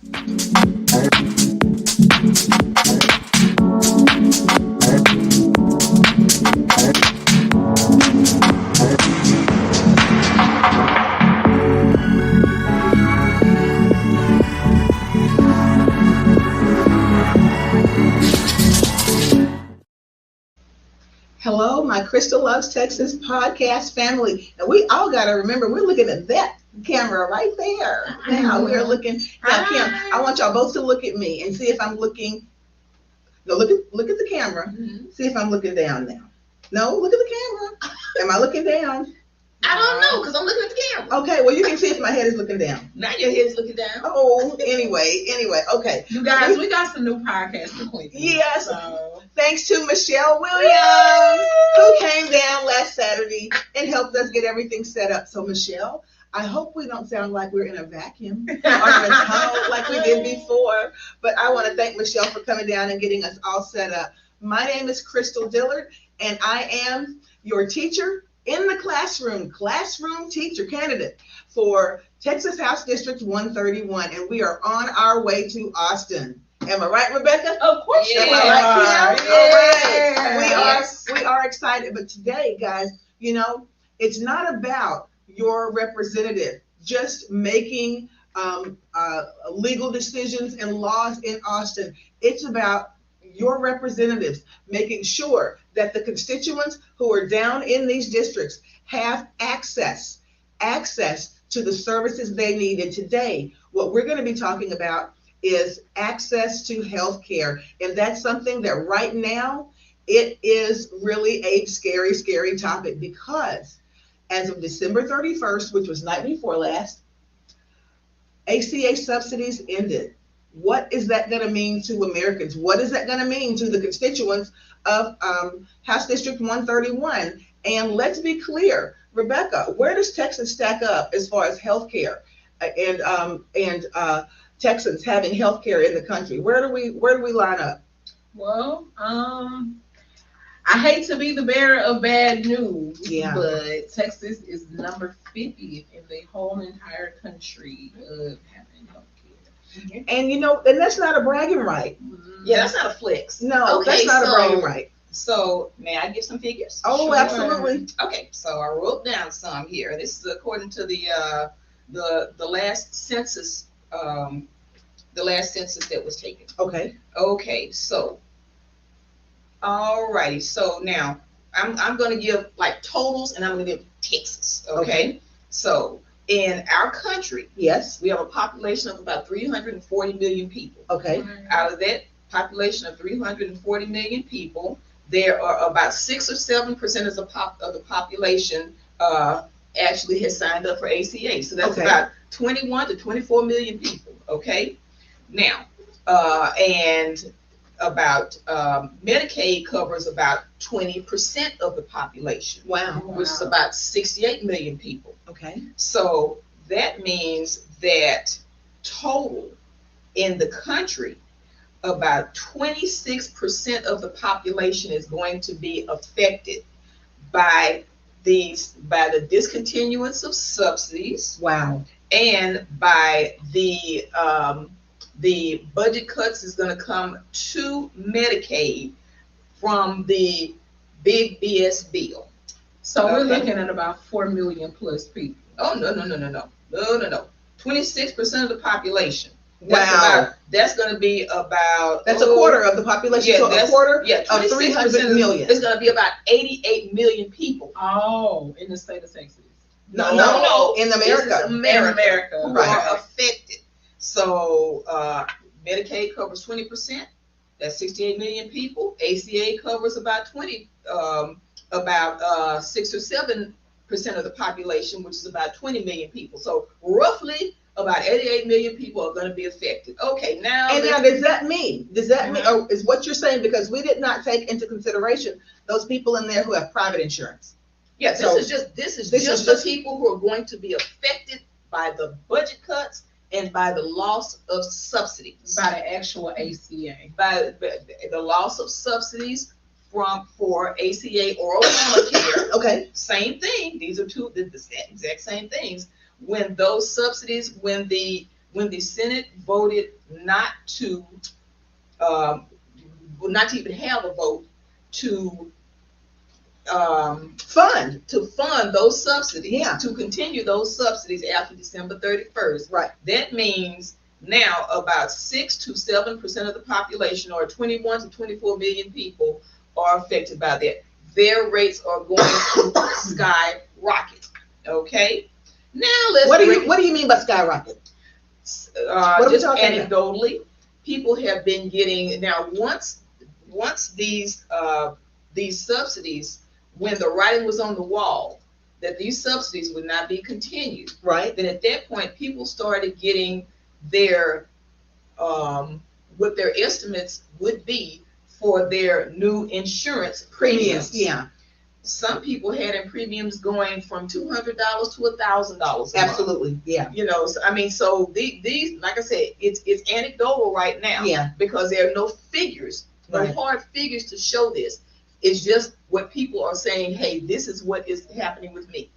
Hello, my Crystal Loves Texas podcast family. And we all got to remember, we're looking at that camera right there. Now we're looking. Now, Kim, I want y'all both to look at me and see if I'm looking. No, look at the camera. Mm-hmm. See if I'm looking down now. No, look at the camera. Am I looking down? I don't know, because I'm looking at the camera. Okay, well, you can see if my head is looking down. Now your head's looking down. Oh, anyway, okay. You guys, we got some new podcast equipment. Yes. So. Thanks to Michelle Williams, who came down last Saturday and helped us get everything set up. So, Michelle, I hope we don't sound like we're in a vacuum or in a tunnel like we did before. But I want to thank Michelle for coming down and getting us all set up. My name is Crystal Dillard, and I am your teacher in the classroom teacher candidate for Texas House District 131, and we are on our way to Austin. Am I right, Rebecca? Of course you are. Am I right, Kim? All right. We are excited, but today, guys, you know, it's not about your representative just making legal decisions and laws in Austin. It's about your representatives making sure that the constituents who are down in these districts have access to the services they need. And today, what we're going to be talking about is access to health care. And that's something that right now, it is really a scary, scary topic, because as of December 31st, which was night before last, ACA subsidies ended. What is that going to mean to Americans? What is that going to mean to the constituents of House District 131? And let's be clear, Rebecca, where does Texas stack up as far as health care and Texans having health care in the country? Where do we line up? Well, I hate to be the bearer of bad news, but Texas is number 50 in the whole entire country of having health care. And you know, and that's not a bragging right. Yeah, that's not a flex. No, okay, that's not a bragging right. So may I give some figures? Oh, sure. Absolutely. Okay, so I wrote down some here. This is according to the last census, the last census that was taken. Okay, so alrighty. So now I'm going to give like totals, and I'm going to give Texas. Okay. So in our country, yes, we have a population of about 340 million people. Okay. Out of that population of 340 million people, there are about 6 or 7% of the population actually has signed up for ACA. So that's about 21 to 24 million people. Okay. Now, and about Medicaid covers about 20% of the population. Wow. Which is about 68 million people. Okay. So that means that total in the country, about 26% of the population is going to be affected by the discontinuance of subsidies. Wow. And by the budget cuts is going to come to Medicaid from the big BS bill. So we're looking at about 4 million plus people. Oh, no. 26% of the population. Wow. That's going to be about... That's a quarter of the population. Yeah, so a quarter of 300 million. It's going to be about 88 million people. Oh, in the state of Texas. No. In America. America. Who are affected. So Medicaid covers 20%. That's 68 million people. ACA covers about 6 or 7% of the population, which is about 20 million people. So roughly about 88 million people are going to be affected. Okay, now. And now, does that mean, or is what you're saying, because we did not take into consideration those people in there who have private insurance? Yeah, this is just the people who are going to be affected by the budget cuts and by the loss of subsidies. By the actual ACA. By the loss of subsidies for ACA or Obamacare. Okay. Same thing. These are the exact same things. When those subsidies, when the when the Senate voted not to even have a vote to fund those subsidies, to continue those subsidies after December 31st. Right. That means now about 6 to 7% of the population, or 21 to 24 million people, are affected by that. Their rates are going to skyrocket. Okay. Now What do you mean by skyrocket? Just anecdotally, people have been getting now once these subsidies, when the writing was on the wall that these subsidies would not be continued, right? Then at that point, people started getting their what their estimates would be for their new insurance premiums. Yeah. Some people had in premiums going from $200 to $1,000. Absolutely, yeah. You know, so, I mean, so these, like I said, it's anecdotal right now. Yeah. Because there are no figures, no hard figures to show this. It's just what people are saying. Hey, this is what is happening with me.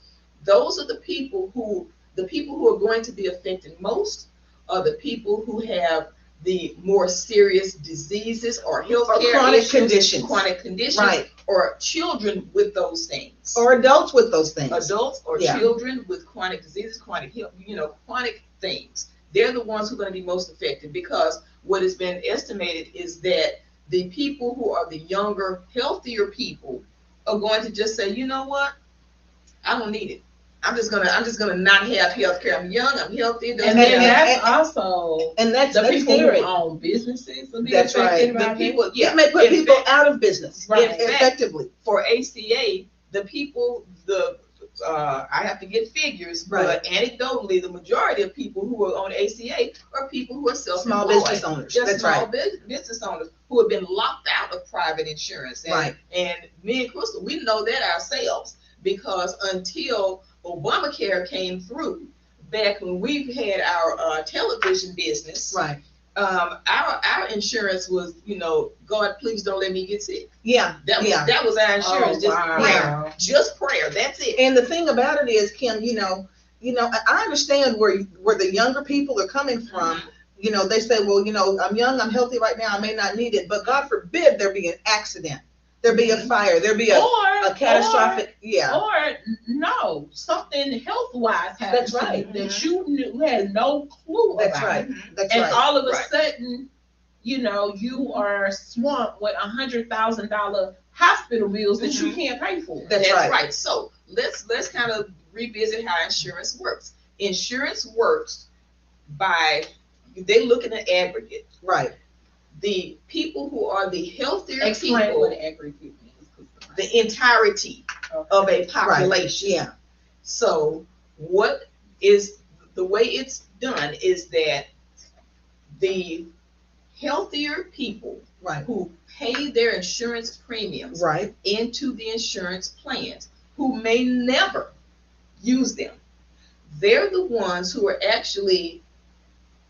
Those are the people who are going to be affected most are the people who have the more serious diseases or health care chronic conditions, right, or children with those things, or adults with those things, children with chronic diseases, chronic health, chronic things. They're the ones who are going to be most affected, because what has been estimated is that the people who are the younger, healthier people are going to just say, you know what, I don't need it. I'm just gonna not have health care. I'm young, I'm healthy. And that's the people who own businesses. That's right. The people, it may put people out of business, effectively. For ACA, the people, I have to get figures, but anecdotally, the majority of people who are on ACA are people who are small business owners. Just small business owners who have been locked out of private insurance. And me and Crystal, we know that ourselves, because until Obamacare came through, back when we've had our television business, our insurance was, God, please don't let me get sick. That was our insurance. Just prayer. That's it. And the thing about it is, Kim, I understand where the younger people are coming from. They say, well, I'm young, I'm healthy right now, I may not need it, but God forbid there be an accident. There be a fire, there be a catastrophic, or no, something health-wise happens that you had no clue about. And all of a sudden, you are swamped with $100,000 hospital bills that you can't pay for. That's right. So let's kind of revisit how insurance works. Insurance works by, they look at an aggregate. Right. The people who are the healthier Explain people, what aggregate means. the entirety of a population. Yeah. So what is the way it's done is that the healthier people who pay their insurance premiums into the insurance plans, who may never use them, they're the ones who are actually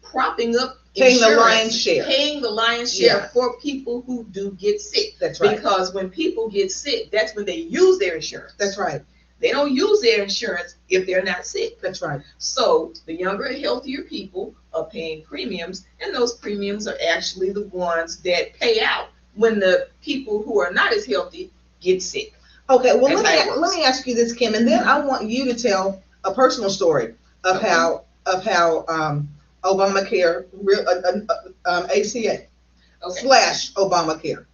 propping up paying the lion's share for people who do get sick. That's right. Because when people get sick, that's when they use their insurance. That's right. They don't use their insurance if they're not sick. That's right. So the younger and healthier people are paying premiums, and those premiums are actually the ones that pay out when the people who are not as healthy get sick. Okay, well, let me ask you this, Kim, and then I want you to tell a personal story of how Obamacare, ACA / Obamacare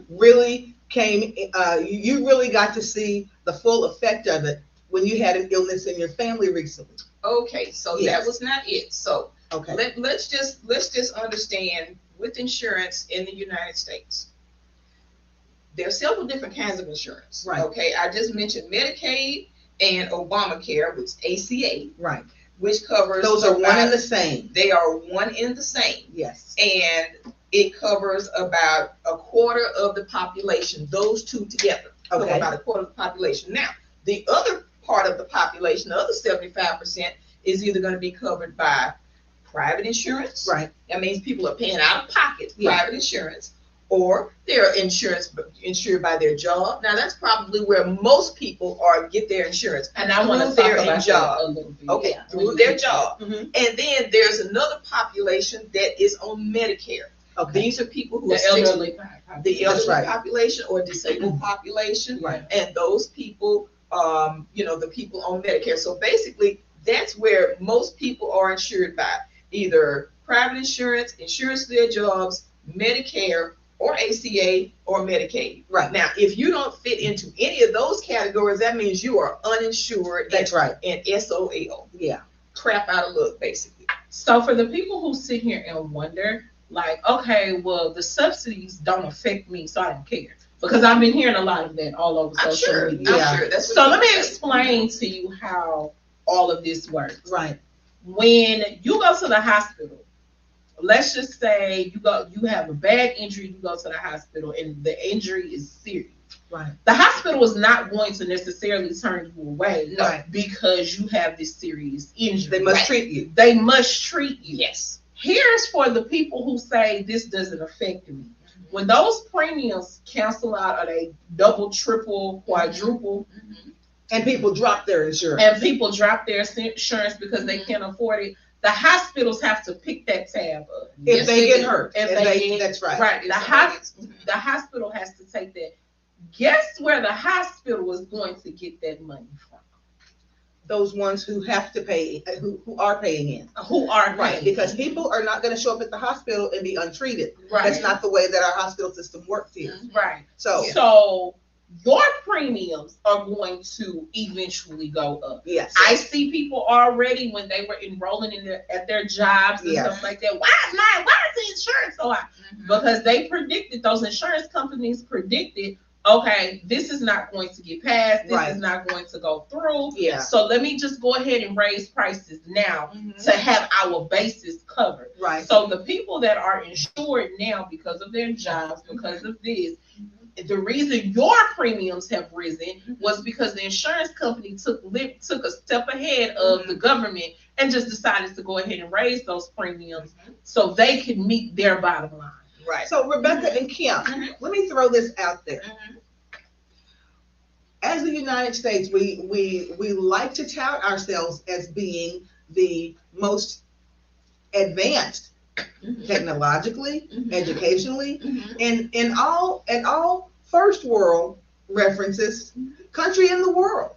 really came, you really got to see the full effect of it when you had an illness in your family recently. Okay, so that was not it. So let's just understand, with insurance in the United States, there are several different kinds of insurance. Okay, I just mentioned Medicaid and Obamacare, which is ACA. Which covers, those are one and the same. They are one and the same. Yes. And it covers about a quarter of the population. Those two together cover about a quarter of the population. Now, the other part of the population, the other 75%, is either going to be covered by private insurance. That means people are paying out of pocket private insurance, or they're insured by their job. Now that's probably where most people get their insurance, and I want to talk about that a little bit. Okay, through their job. And then there's another population that is on Medicare. Okay. These are people who the are elderly population or disabled population, and those people, the people on Medicare. So basically, that's where most people are insured by either private insurance, insurance to their jobs, Medicare, or ACA or Medicaid. Right. Now, if you don't fit into any of those categories, that means you are uninsured. That's right. And SOL. Yeah. Crap out of luck, basically. So for the people who sit here and wonder, like, okay, well, the subsidies don't affect me, so I don't care. Because I've been hearing a lot of that all over social media. I'm sure. That's so let me explain to you how all of this works. Right. When you go to the hospital, let's just say you have a bad injury, you go to the hospital and the injury is serious. Right. The hospital is not going to necessarily turn you away because you have this serious injury. They must treat you. They must treat you. Yes. Here's for the people who say this doesn't affect me. When those premiums cancel out, or they double, triple, quadruple, and people drop their insurance. Insurance because they can't afford it, the hospitals have to pick that tab up. If they get hurt. That's right. Right. The hospital has to take that. Guess where the hospital is going to get that money from? Those ones who have to pay, who are paying in. Who are right? Because people are not going to show up at the hospital and be untreated. Right. That's not the way that our hospital system works here. Right. So your premiums are going to eventually go up. Yes. I see people already when they were enrolling at their jobs and stuff like that. Why is the insurance so high? Because they predicted, those insurance companies predicted, okay, this is not going to get passed. This is not going to go through. Yeah. So let me just go ahead and raise prices now to have our bases covered. Right. So the people that are insured now because of their jobs, because of this, the reason your premiums have risen was because the insurance company took a step ahead of the government and just decided to go ahead and raise those premiums so they can meet their bottom line. Right. So Rebecca and Kim, let me throw this out there. As the United States, we like to tout ourselves as being the most advanced technologically, educationally, and in all first world references, country in the world.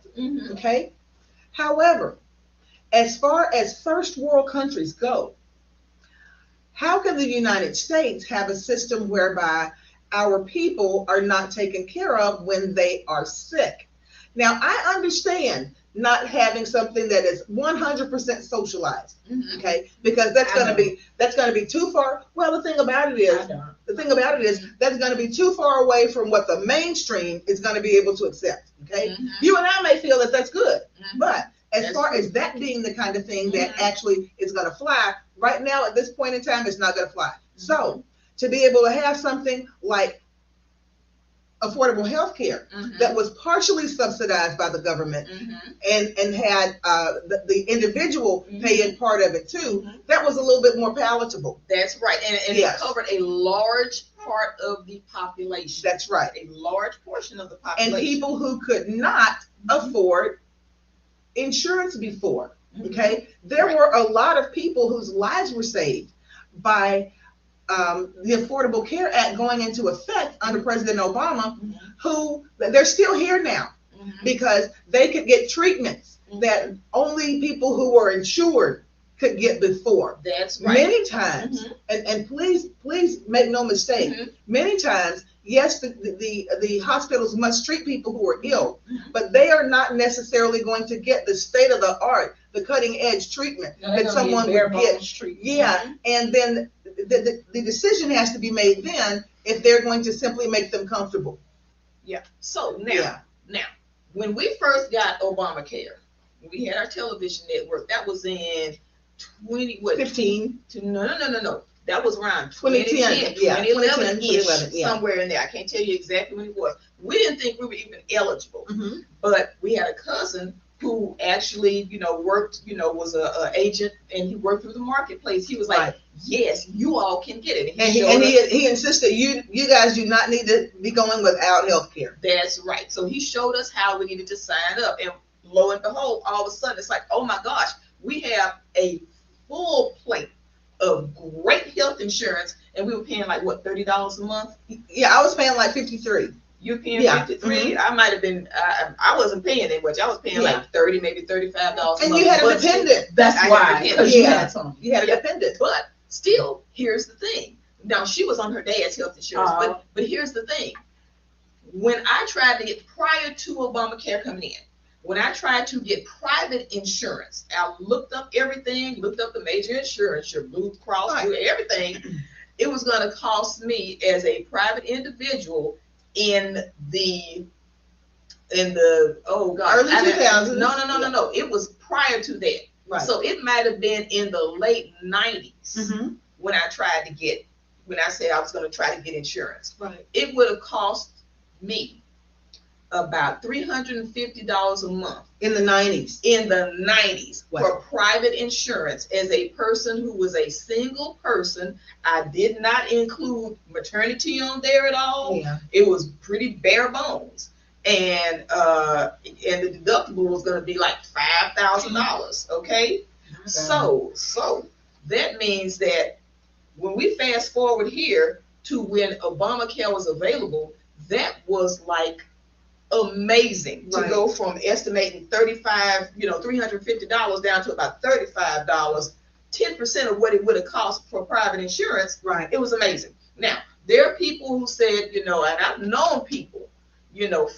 Okay. However, as far as first world countries go, how can the United States have a system whereby our people are not taken care of when they are sick? Now, I understand not having something that is 100% socialized, okay? Because that's going to be too far. Well, the thing about it is that's going to be too far away from what the mainstream is going to be able to accept, okay? You and I may feel that that's good, but as far as that being the kind of thing that actually is going to fly, right now at this point in time, it's not going to fly. So to be able to have something like affordable health care that was partially subsidized by the government and had the individual pay in part of it too, that was a little bit more palatable. That's right. And it covered a large part of the population. That's right. A large portion of the population. And people who could not afford insurance before. Okay. There were a lot of people whose lives were saved by the Affordable Care Act going into effect under President Obama, who they're still here now because they could get treatments that only people who were insured could get before. That's right. Many times, and please make no mistake, many times, yes, the hospitals must treat people who are ill, but they are not necessarily going to get the state of the art, the cutting edge treatment that someone would get. Yeah, and then the decision has to be made then if they're going to simply make them comfortable. Yeah. So now, when we first got Obamacare, we had our television network. That was in 15. No. That was around 2010, 2011, somewhere in there. I can't tell you exactly when it was. We didn't think we were even eligible, but we had a cousin who actually, worked, was a agent, and he worked through the marketplace. He was like, yes, you all can get it. And he insisted you guys do not need to be going without health care. That's right. So he showed us how we needed to sign up. And lo and behold, all of a sudden, it's like, oh my gosh, we have a full plate of great health insurance, and we were paying like what, $30 a month? Yeah, I was paying like $53. You were paying $53. Mm-hmm. I might have been. I wasn't paying that much. I was paying like $30, maybe $35 a month. And you had a dependent. That's why. You had a dependent. But still, here's the thing. Now she was on her dad's health insurance, but here's the thing. When I tried to get, prior to Obamacare coming in, when I tried to get private insurance, I looked up everything, looked up the major insurance, your Blue Cross, everything. It was going to cost me as a private individual in the early 2000s. No. It was prior to that. Right. So it might have been in the late 90s when I said I was going to try to get insurance. Right. It would have cost me about $350 a month in the 90s. For private insurance as a person who was a single person. I did not include maternity on there at all. Yeah. It was pretty bare bones, and the deductible was going to be like $5,000. Okay, so that means that when we fast forward here to when Obamacare was available, that was like amazing to go from estimating $350 down to about $35, 10% of what it would have cost for private insurance. Right. It was amazing. Now, there are people who said, and I've known people,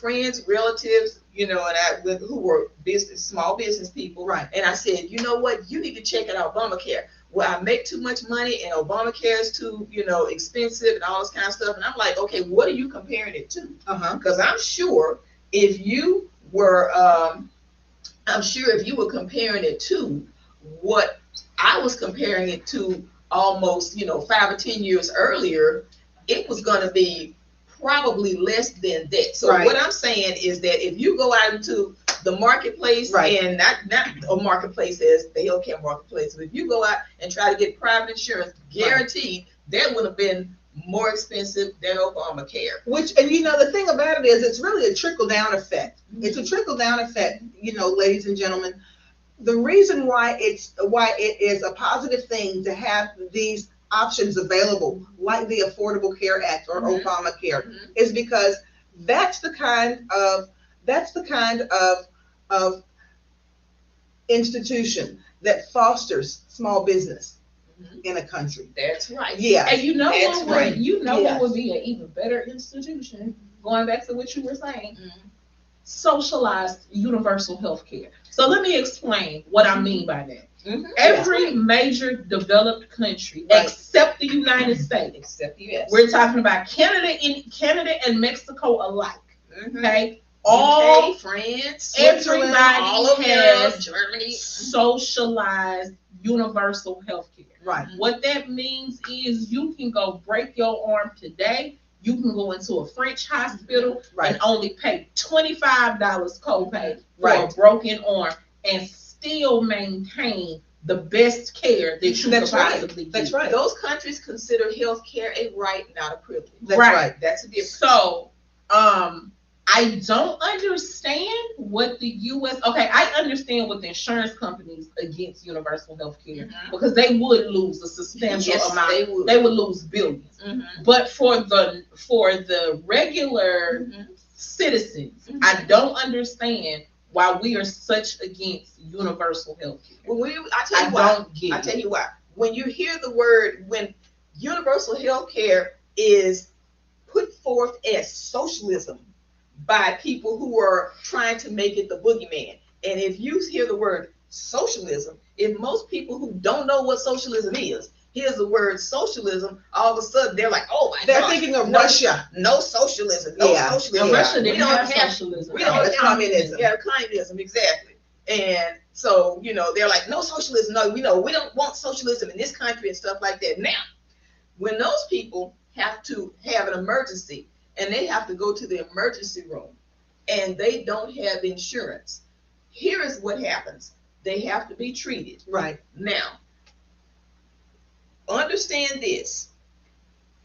friends, relatives, who were small business people. Right. And I said, you know what, you need to check out Obamacare. Well, I make too much money and Obamacare is too, expensive and all this kind of stuff. And I'm like, okay, what are you comparing it to? Because I'm sure if you were comparing it to what I was comparing it to almost, 5 or 10 years earlier, it was going to be probably less than that. So what I'm saying is that if you go out into the marketplace, and not a marketplace as the healthcare marketplace, but if you go out and try to get private insurance, guaranteed that would have been more expensive than Obamacare. The thing about it is it's really a trickle down effect. It's a trickle down effect, ladies and gentlemen. The reason why it is a positive thing to have these options available, like the Affordable Care Act or Obamacare, is because that's the kind of institution that fosters small business in a country. That's right. Yeah. And what would be an even better institution, going back to what you were saying, socialized universal health care. So let me explain what I mean by that. Every major developed country, except the United States, except the US. We're talking about Canada and Mexico alike. Okay. UK, France, everybody all of has Europe, Germany, socialized universal health care. Right. What that means is you can go break your arm today. You can go into a French hospital and only pay $25 copay for a broken arm and still maintain the best care that you could possibly get. That's right. Those countries consider health care a right, not a privilege. That's right. That's a difference. So, I don't understand what the U.S. Okay, I understand what the insurance companies against universal health care because they would lose a substantial amount. They would lose billions. But for the regular citizens, I don't understand why we are such against universal health care. I tell you why. When you hear the word, when universal health care is put forth as socialism by people who are trying to make it the boogeyman. And if you hear the word socialism, if most people who don't know what socialism is, here's the word socialism, all of a sudden they're like, oh my God. They're thinking of Russia. No socialism. No socialism. And Russia didn't have socialism. We don't have communism. Yeah, communism, exactly. And so, they're like, no socialism. No, we don't want socialism in this country and stuff like that. Now, when those people have to have an emergency, and they have to go to the emergency room and they don't have insurance, here is what happens. They have to be treated. Right. Now, understand this.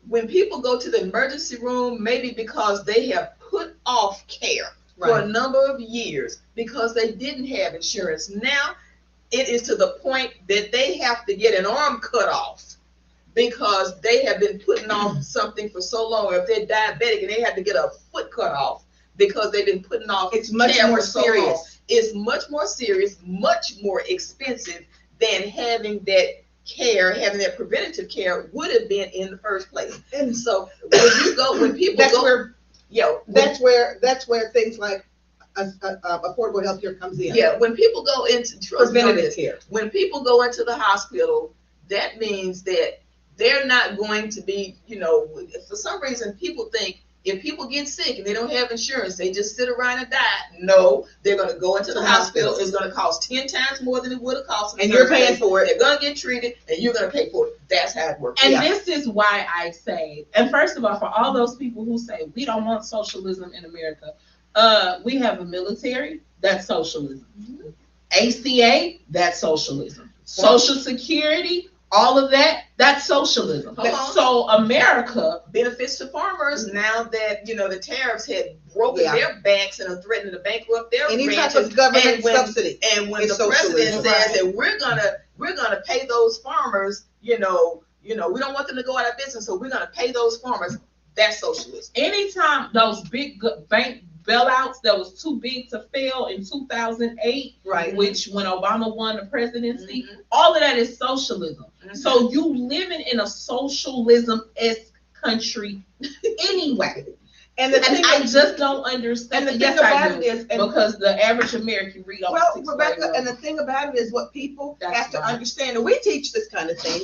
When people go to the emergency room, maybe because they have put off care for a number of years because they didn't have insurance. Now, it is to the point that they have to get an arm cut off because they have been putting off something for so long. Or if they're diabetic and they have to get a foot cut off because they've been putting off it's much more serious. It's much more serious, much more expensive than having that care, having that preventative care would have been in the first place. And so when people that's go, that's where things like affordable health care comes in. Yeah, when people go into preventative care, when people go into the hospital, that means that they're not going to be, for some reason people think if people get sick and they don't have insurance, they just sit around and die. No, they're going to go into the hospital. It's going to cost 10 times more than it would have cost. And you're paying for it. They're going to get treated and you're going to pay for it. That's how it works. And this is why I say, and first of all, for all those people who say we don't want socialism in America, we have a military, that's socialism. Mm-hmm. ACA, that's socialism. Social Security, all of that, that's socialism. So America, benefits to farmers now that the tariffs had broken their backs and are threatening to bankrupt their any ranches. type of government subsidy. And when the president says that we're gonna pay those farmers, we don't want them to go out of business, so we're gonna pay those farmers. That's socialism. Anytime those big bank bailouts that was too big to fail in 2008, right? Which when Obama won the presidency, mm-hmm. all of that is socialism. Mm-hmm. So you living in a socialism-esque country anyway. And I just don't understand. And the thing about it is, because the average American read on. Well, Rebecca, and the thing about it is, what people have to understand, and we teach this kind of thing.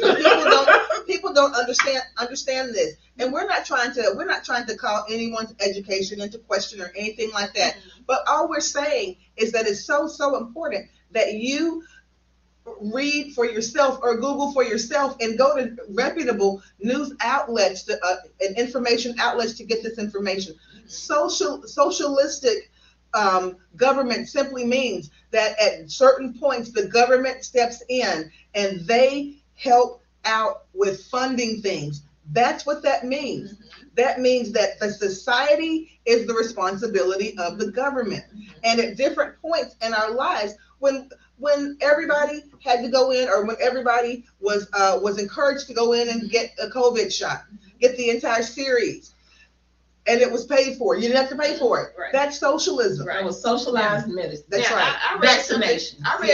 People don't understand this, and we're not trying to call anyone's education into question or anything like that. Mm-hmm. But all we're saying is that it's so important that you read for yourself or Google for yourself and go to reputable news outlets and information outlets to get this information. Socialistic government simply means that at certain points the government steps in and they help out with funding things. That's what that means. Mm-hmm. That means that the society is the responsibility of the government. Mm-hmm. And at different points in our lives, when everybody had to go in, or when everybody was encouraged to go in and get a COVID shot, get the entire series, and it was paid for. You didn't have to pay for it. Right. That's socialism. Right. It was socialized medicine. That's right. I read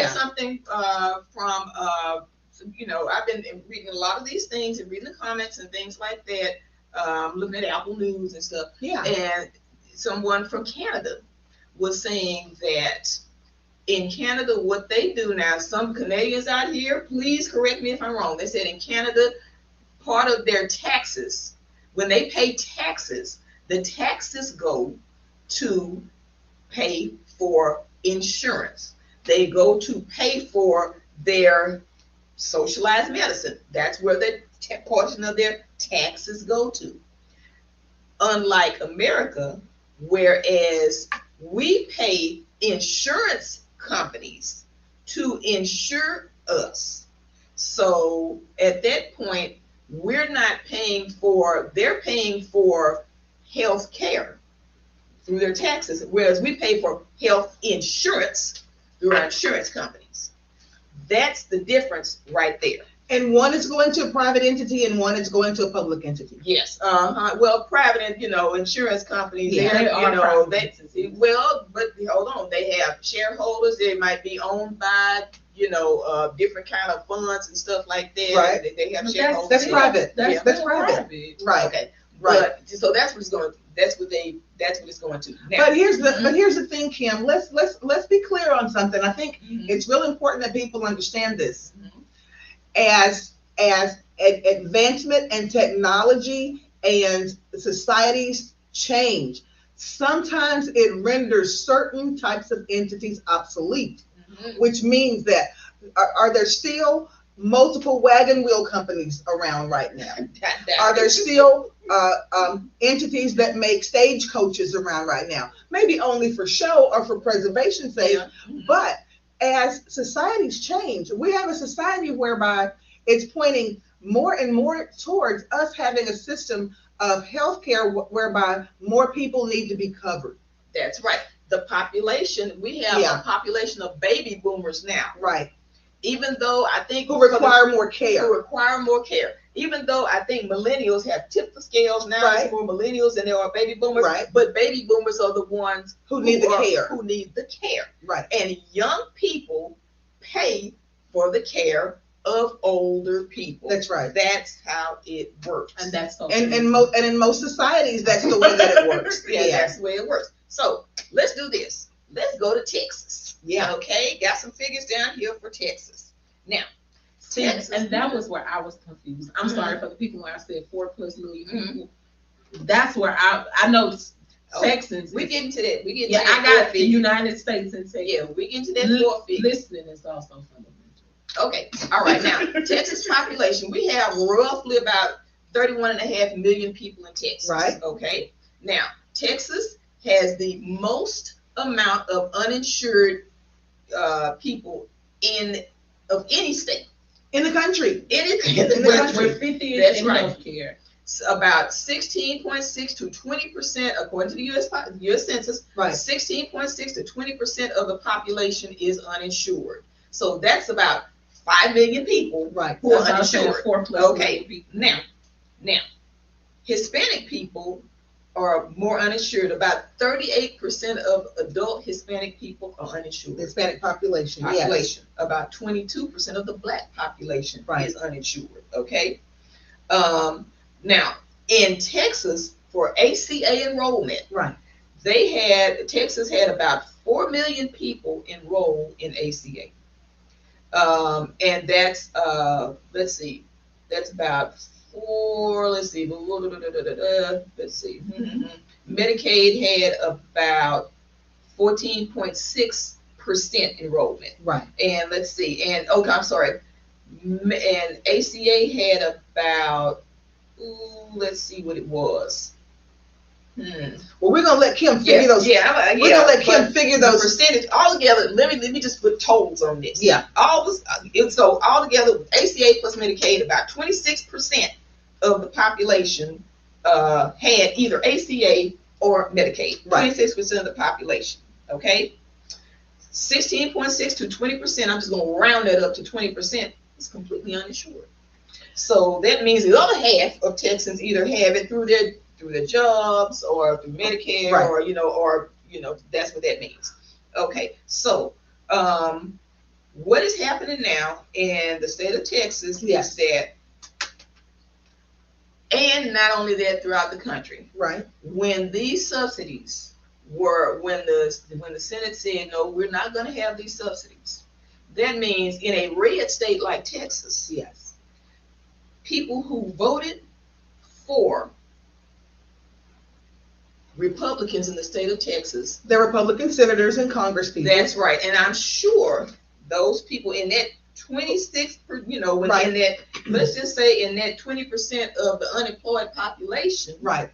something from I've been reading a lot of these things and reading the comments and things like that, looking at Apple News and stuff. Yeah. And someone from Canada was saying that in Canada, what they do now, some Canadians out here, please correct me if I'm wrong. They said in Canada, part of their taxes, when they pay taxes, the taxes go to pay for insurance. They go to pay for their socialized medicine. That's where the portion of their taxes go to. Unlike America, whereas we pay insurance companies to insure us. So at that point, we're not paying for, they're paying for health care through their taxes, whereas we pay for health insurance through our insurance companies. That's the difference right there. And one is going to a private entity and one is going to a public entity. Yes. Well, private and insurance companies, but hold on, they have shareholders. They might be owned by different kind of funds and stuff like that. Right. They have shareholders. That's private. That's private. Right. Okay. Right. But, so that's what it's going. That's what it's going to. Now, but here's the thing, Kim. Let's be clear on something. I think it's really important that people understand this. As advancement and technology and societies change, sometimes it renders certain types of entities obsolete, which means that are there still multiple wagon wheel companies around right now? Are there still entities that make stagecoaches around right now? Maybe only for show or for preservation's sake. Yeah. But as societies change, we have a society whereby it's pointing more and more towards us having a system of healthcare whereby more people need to be covered. That's right. The population, we have a population of baby boomers now. Right. Even though I think who require more care. Who require more care. Even though I think millennials have tipped the scales now, there's more millennials than there are baby boomers. Right. But baby boomers are the ones who need the care. Who need the care. Right. And young people pay for the care of older people. That's right. That's how it works. And that's so and in most societies, that's the way that it works. That's the way it works. So let's do this. Let's go to Texas. Yeah. Okay. Got some figures down here for Texas. Now, Texas. And that was where I was confused. I'm sorry for the people when I said 4+ million people. That's where I know Texans. We get into that. We get into that. I got the United States and say we get into that 4 figure. Listening is also fundamental. Okay. All right. Now, Texas population, we have roughly about 31.5 million people in Texas. Right. Okay. Now, Texas has the most amount of uninsured people of any state in the country. In the country. We're 50 That's in right. healthcare. About 16.6 to 20%, according to the U.S. Census. Right. 16.6 to 20% of the population is uninsured. So that's about 5 million people who are uninsured. Okay. Now, Hispanic people are more uninsured. About 38% of adult Hispanic people are uninsured. Hispanic population. Yes. About 22% of the Black population is uninsured. Okay. Now, in Texas, for ACA enrollment, Texas had about 4 million people enrolled in ACA. And that's let's see, that's about Medicaid had about 14.6% enrollment. Right. And let's see, and I'm sorry, and ACA had about let's see what it was. Well, we're gonna let Kim figure those. We're gonna let Kim figure those percentage all together. Let me just put totals on this. Yeah. So all together, ACA plus Medicaid, about 26% of the population had either ACA or Medicaid. 26% of the population. Okay. 16.6 to 20%. I'm just gonna round that up to 20%. Is completely uninsured. So that means the other half of Texans either have it through their jobs or through Medicare, or that's what that means. Okay, so what is happening now in the state of Texas is that, and not only that, throughout the country, when these subsidies were, when the Senate said no, we're not going to have these subsidies, that means in a red state like Texas, people who voted for Republicans in the state of Texas. They're Republican senators and Congress people. That's right. And I'm sure those people in that 26, in that, let's just say in that 20% of the unemployed population. Right.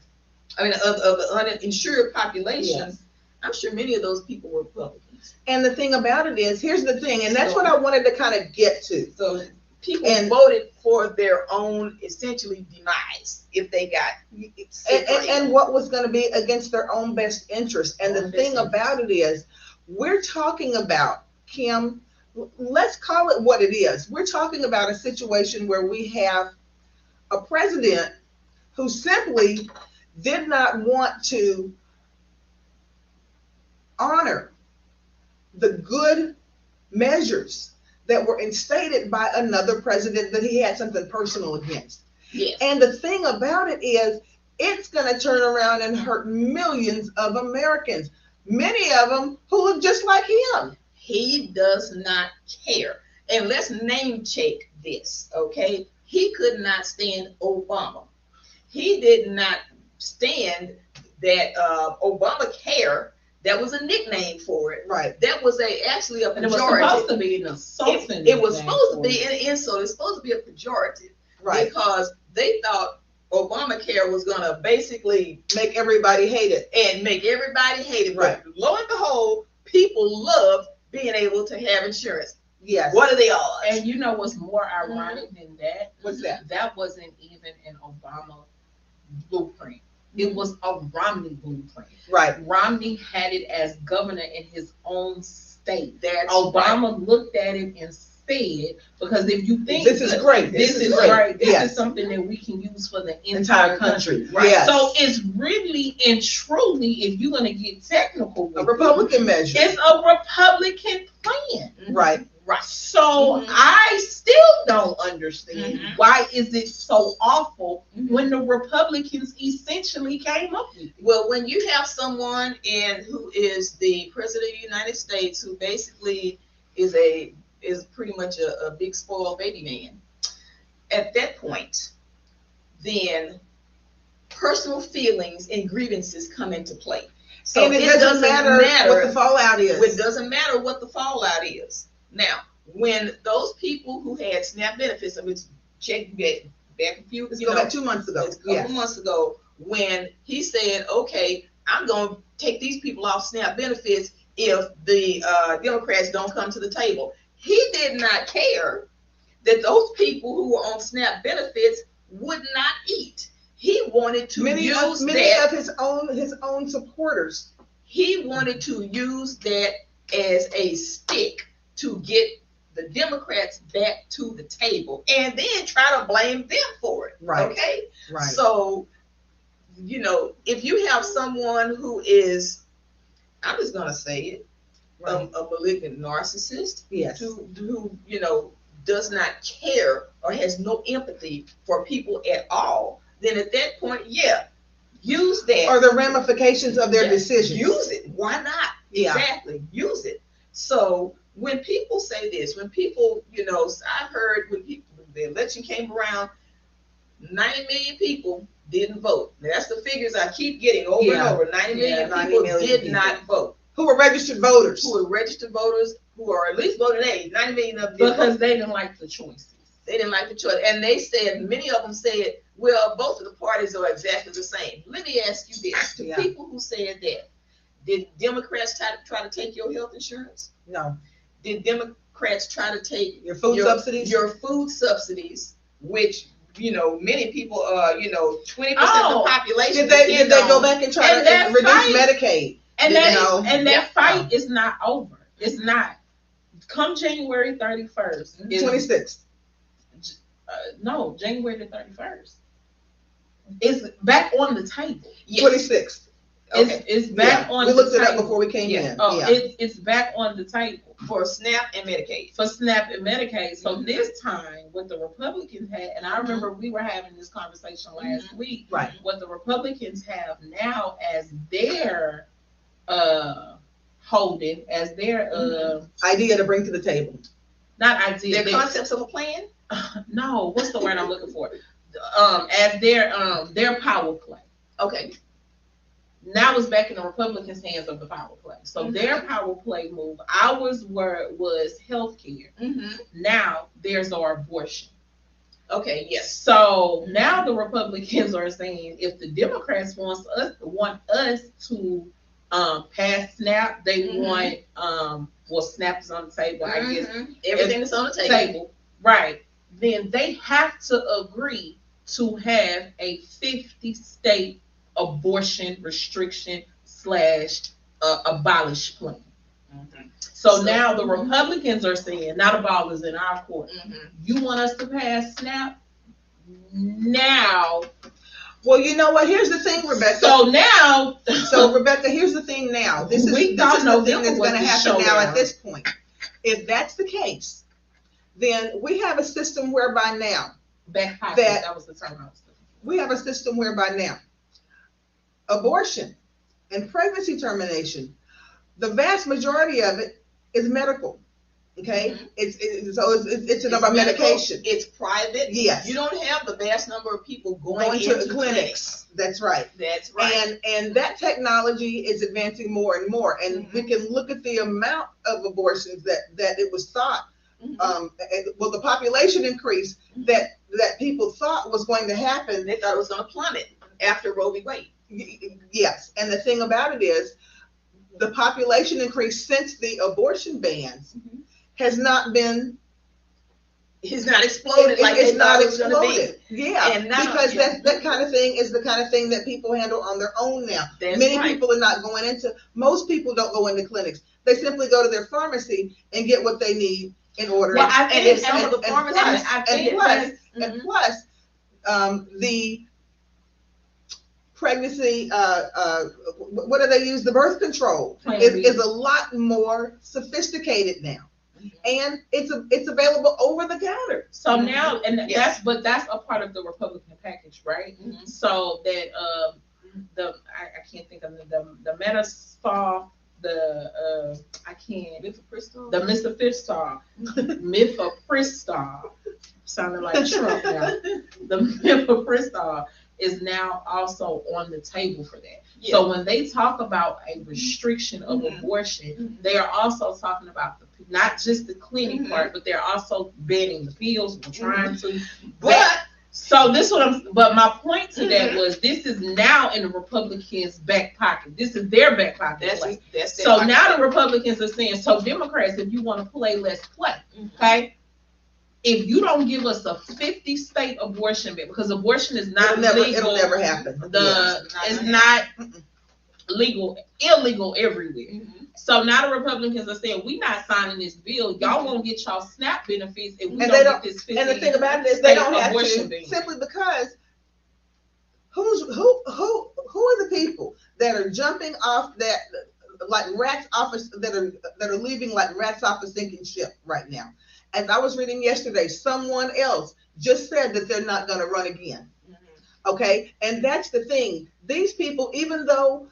I mean, of the uninsured population, I'm sure many of those people were Republicans. And the thing about it is, here's the thing, and that's what I wanted to kind of get to. So people voted for their own, essentially, demise if they got and what was going to be against their own best interest. And the thing about it is, we're talking about, Kim, let's call it what it is. We're talking about a situation where we have a president who simply did not want to honor the good measures that were instated by another president that he had something personal against. Yes. And the thing about it is, it's going to turn around and hurt millions of Americans, many of them who look just like him. He does not care. And let's name check this, okay? He could not stand Obama. He did not stand that Obamacare That was a nickname for it. Right. That was actually a pejorative. And it was supposed to be an insulting. It was supposed to be an insult. It's supposed to be a pejorative. Right. Because they thought Obamacare was going to basically make everybody hate it. And make everybody hate it. Right. But lo and behold, people love being able to have insurance. Yes. What are the odds? And you know what's more ironic than that? What's that? That wasn't even an Obama blueprint. It was a Romney blueprint. Right. Romney had it as governor in his own state. That's Obama right. looked at it and said, because if you think this is great, this is great. This yes. is something that we can use for the entire country. Right. Yes. So it's really and truly, if you're going to get technical with a Republican measure. it's a Republican plan. Right. Right. So I still don't understand why is it so awful when the Republicans essentially came up with it. Well, when you have someone who is the president of the United States, who basically is pretty much a big spoiled baby man, at that point, then personal feelings and grievances come into play. So and it doesn't matter what the fallout is. It doesn't matter what the fallout is. Now, when those people who had SNAP benefits, I mean, check back a few, back 2 months ago. A couple months ago, when he said, okay, I'm going to take these people off SNAP benefits if the Democrats don't come to the table. He did not care that those people who were on SNAP benefits would not eat. He wanted to many of his own supporters. He wanted to use that as a stick to get the Democrats back to the table and then try to blame them for it. Right. Okay. Right. So, if you have someone who is, I'm just gonna say it, right. a malignant narcissist, yes, who does not care or has no empathy for people at all, then at that point, use that. Or the ramifications of their decisions. Use it. Why not? Yeah. Exactly. Use it. So when people say this, when people, I heard when the election came around, 90 million people didn't vote. Now, that's the figures I keep getting over and over. 90 million people did not vote. Who were registered voters. Who are at least voting age. 90 million of them because they didn't like the choices. They didn't like the choice. And they said, many of them said, well, both of the parties are exactly the same. Let me ask you this. To people who said that, did Democrats try to take your health insurance? No. Did Democrats try to take your food subsidies? Your food subsidies, which many people 20% of the population. Did they go back and try to reduce Medicaid? And that fight is not over. It's not. Come January 31st. 26th. No, January the 31st. It's back on the table. Yes. 26th. Okay. It's back on the table. We looked it up before we came in. It's back on the table. For SNAP and Medicaid. So this time, what the Republicans had, and I remember we were having this conversation last week. Right. What the Republicans have now as their holding, as their idea to bring to the table. Not idea. Their concepts of a plan? No, what's the word I'm looking for? As their power play. Okay. Now it's back in the Republicans' hands of the power play. So their power play move. Ours was healthcare. Now there's our abortion. Okay. Yes. So now the Republicans are saying if the Democrats want us to pass SNAP, they want SNAP is on the table. I guess everything is on the table. Right. Then they have to agree to have a 50-state abortion restriction / abolish plan. So now the Republicans are saying, now the ball is in our court. You want us to pass SNAP? Now. Well, you know what? Here's the thing, Rebecca. So Rebecca, here's the thing now. This is the thing that's going to happen now at this point. If that's the case, then we have a system whereby now that was the term I was looking for. We have a system whereby now abortion and pregnancy termination, the vast majority of it is medical. Okay, it's a number of medication. It's private. Yes, you don't have the vast number of people going to clinics. That's right. That's right. And that technology is advancing more and more, and we can look at the amount of abortions that it was thought. The population increase that people thought was going to happen. They thought it was going to plummet after Roe v. Wade. Yes, and the thing about it is, the population increase since the abortion bans has not been. It's not exploded like it's not exploded. Yeah, and now, because that kind of thing is the kind of thing that people handle on their own now. Many people are not going into. Most people don't go into clinics. They simply go to their pharmacy and get what they need in order. Well, I think plus, the pregnancy, what do they use? The birth control is a lot more sophisticated now. And it's available over the counter. So now, and that's a part of the Republican package, right? So that I can't think of the Metastar, the Mifepristol, sounding like Trump now. The Mifepristol is now also on the table for that. Yeah. So when they talk about a restriction of abortion, they are also talking about not just the clinic part, but they're also banning the pills. We're trying to, but my point to that was, this is now in the Republicans' back pocket. This is their back pocket. So now the Republicans are saying, so Democrats, if you want to play, let's play. Okay. If you don't give us a 50-state abortion ban, because abortion is not legal. It'll never happen. It's not illegal everywhere. So now the Republicans are saying, we're not signing this bill. Y'all won't get y'all SNAP benefits if we don't get this 50. And the thing about it is, they don't have to, simply because who are the people that are jumping off that like rats off that are leaving like rats off a sinking ship right now? As I was reading yesterday, someone else just said that they're not going to run again. Okay, and that's the thing. These people, even though,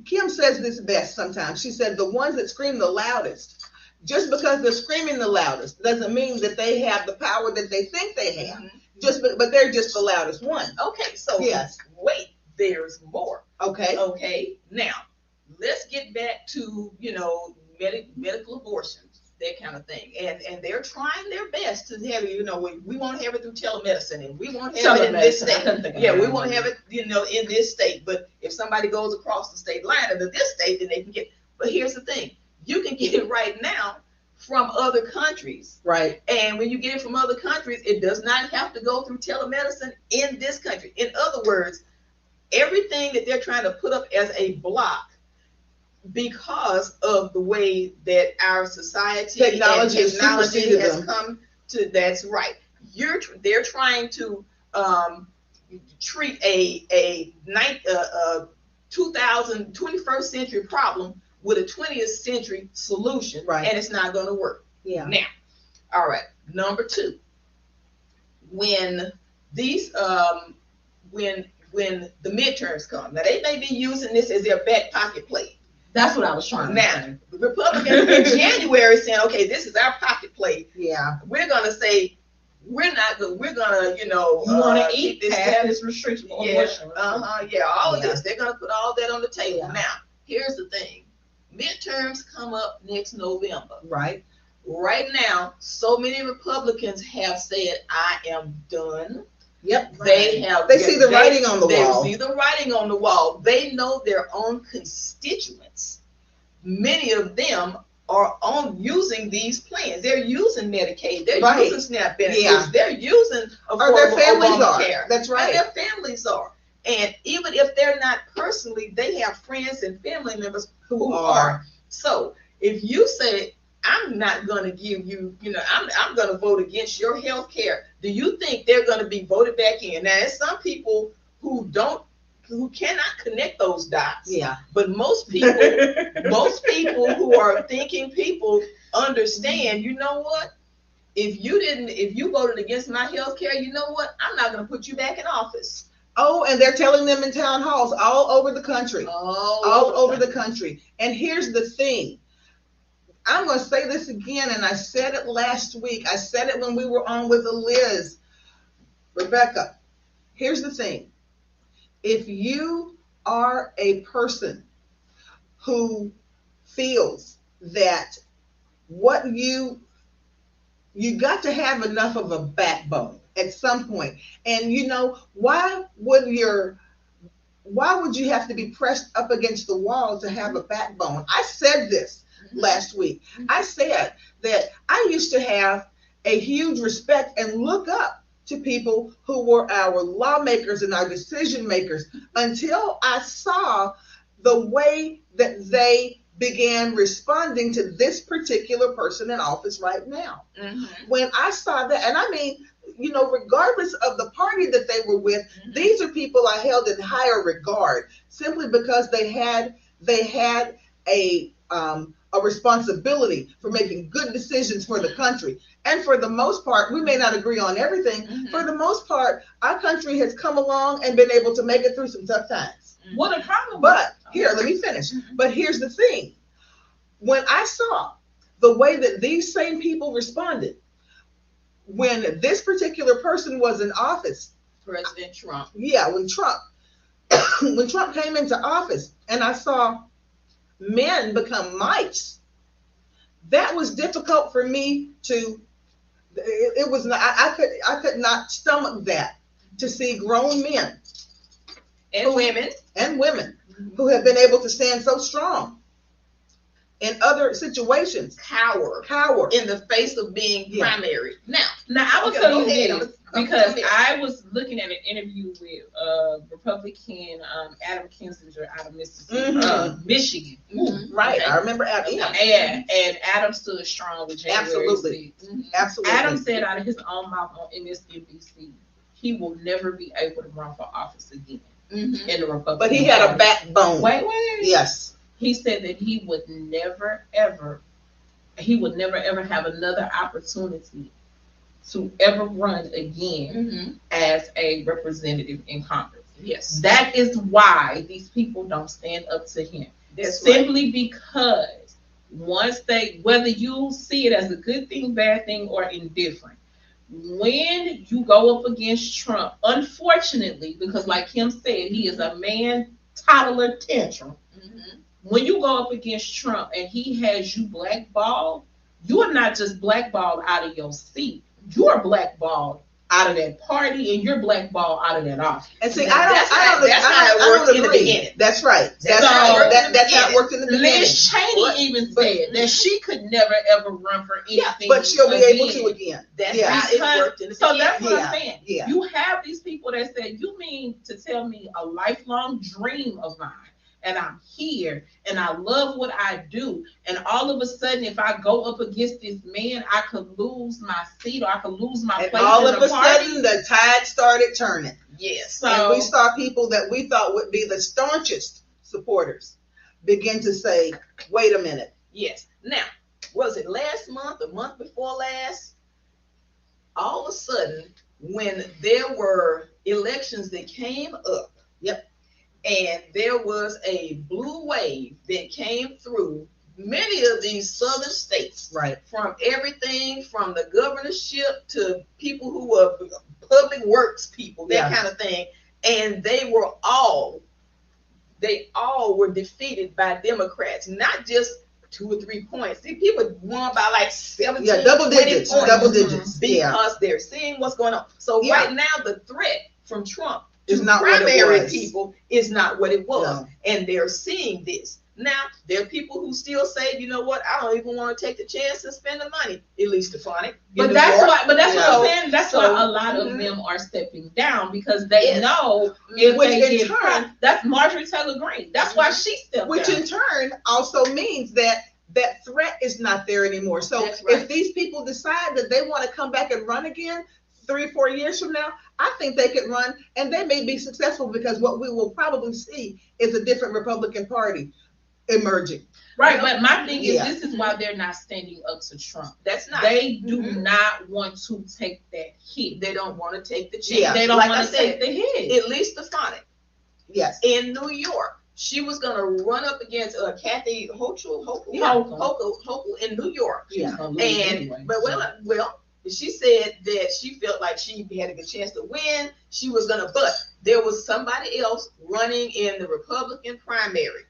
Kim says this best sometimes. She said the ones that scream the loudest, just because they're screaming the loudest doesn't mean that they have the power that they think they have. But they're just the loudest one. Okay, so yes. Wait, there's more. Okay. Now, let's get back to, medical abortions, that kind of thing. And they're trying their best to have it, we won't have it through telemedicine, and we won't have it in this state. We won't have it, in this state. But if somebody goes across the state line into this state, then they can get. But here's the thing: you can get it right now from other countries. Right. And when you get it from other countries, it does not have to go through telemedicine in this country. In other words, everything that they're trying to put up as a block, because of the way that our society technology has come to, that's right. They're trying to treat a 21st century problem with a 20th century solution, right? And it's not going to work. Yeah. Now, all right. Number two, when these when the midterms come, now they may be using this as their back pocket play. That's what I was trying to say. Now, the Republicans in January saying, okay, this is our pocket plate. Yeah. We're going to say, we're going to, you want to eat this restriction. All of this. They're going to put all that on the table. Yeah. Now, here's the thing. Midterms come up next November. Right. Right now, so many Republicans have said, I am done. Yep. They see the writing on the wall. They see the writing on the wall. They know their own constituents. Many of them are using these plans. They're using Medicaid. They're using SNAP benefits. Yeah. They're using affordable Obamacare. That's right. And their families are. And even if they're not personally, they have friends and family members who are. So if you say, I'm not going to give you, I'm going to vote against your health care, do you think they're going to be voted back in? Now, there's some people who cannot connect those dots. Yeah. But most people who are thinking people understand, you know what? If you voted against my health care, you know what? I'm not going to put you back in office. Oh, and they're telling them in town halls all over the country. All over the country. And here's the thing. I'm going to say this again, and I said it last week. I said it when we were on with Liz. Rebecca, here's the thing. If you are a person who feels that what you got to have enough of a backbone at some point, and why would you have to be pressed up against the wall to have a backbone? I said this last week. I said that I used to have a huge respect and look up to people who were our lawmakers and our decision makers until I saw the way that they began responding to this particular person in office right now. When I saw that, and I mean, regardless of the party that they were with, these are people I held in higher regard simply because they had a responsibility for making good decisions for the country. And for the most part, we may not agree on everything. For the most part, our country has come along and been able to make it through some tough times. What a problem. But here, let me finish. But here's the thing. When I saw the way that these same people responded, when this particular person was in office, President Trump. Yeah, when Trump came into office, and I saw men become mice, that was difficult for me to. It was not. I could not stomach that, to see grown men and women who have been able to stand so strong in other situations, cower in the face of being primary. Now I will tell you this, because I was looking at an interview with Republican Adam Kinzinger out of Mississippi, Michigan. Right, okay. I remember Adam. And Adam stood strong with January 6th. Absolutely. Adam said out of his own mouth on MSNBC, he will never be able to run for office again in the Republican But he had a backbone. Wait. Yes. He said that he would never ever have another opportunity to ever run again as a representative in Congress. Yes. That is why these people don't stand up to him. That's simply because once whether you see it as a good thing, bad thing, or indifferent, when you go up against Trump, unfortunately, because like Kim said, he is a man toddler tantrum. When you go up against Trump and he has you blackballed, you are not just blackballed out of your seat. You are blackballed out of that party, and you're blackballed out of that office. And see, that's how it worked in the beginning. That's right. That's how it worked in the beginning. Liz Cheney even said that she could never ever run for anything. But she'll be able to again. That's how it worked in the beginning. So that's what I'm saying. Yeah. You have these people that say, you mean to tell me a lifelong dream of mine, and I'm here, and I love what I do, and all of a sudden, if I go up against this man, I could lose my seat, or I could lose my place in the party. All of a sudden, the tide started turning. Yes. So, and we saw people that we thought would be the staunchest supporters begin to say, wait a minute. Yes. Now, was it last month, the month before last? All of a sudden, when there were elections that came up, and there was a blue wave that came through many of these southern states, right? From everything from the governorship to people who were public works people, that kind of thing, and they all were defeated by Democrats, not just 2 or 3 points. See, people won by like 17, double digits, because they're seeing what's going on. So right now, the threat from Trump is not primary people is not what it was, no. And they're seeing this. Now, there are people who still say, you know what, I don't even want to take the chance and spend the money, at least Stefanik. But that's what I'm saying. That's why a lot of them are stepping down, because they know if they get caught. That's Marjorie Taylor Greene. That's why she stepped down. Which in turn also means that threat is not there anymore. So if these people decide that they want to come back and run again 3 or 4 years from now, I think they could run, and they may be successful, because what we will probably see is a different Republican Party emerging. Right, but my thing is, this is why they're not standing up to Trump. They do not want to take that hit. They don't want to take the chance. They don't want to take the hit. At least Stefanik. Yes. In New York, She was going to run up against Kathy Hochul in New York. Yeah. And anyway. But well, she said that she felt like she had a good chance to win. She was going to, but there was somebody else running in the Republican primary.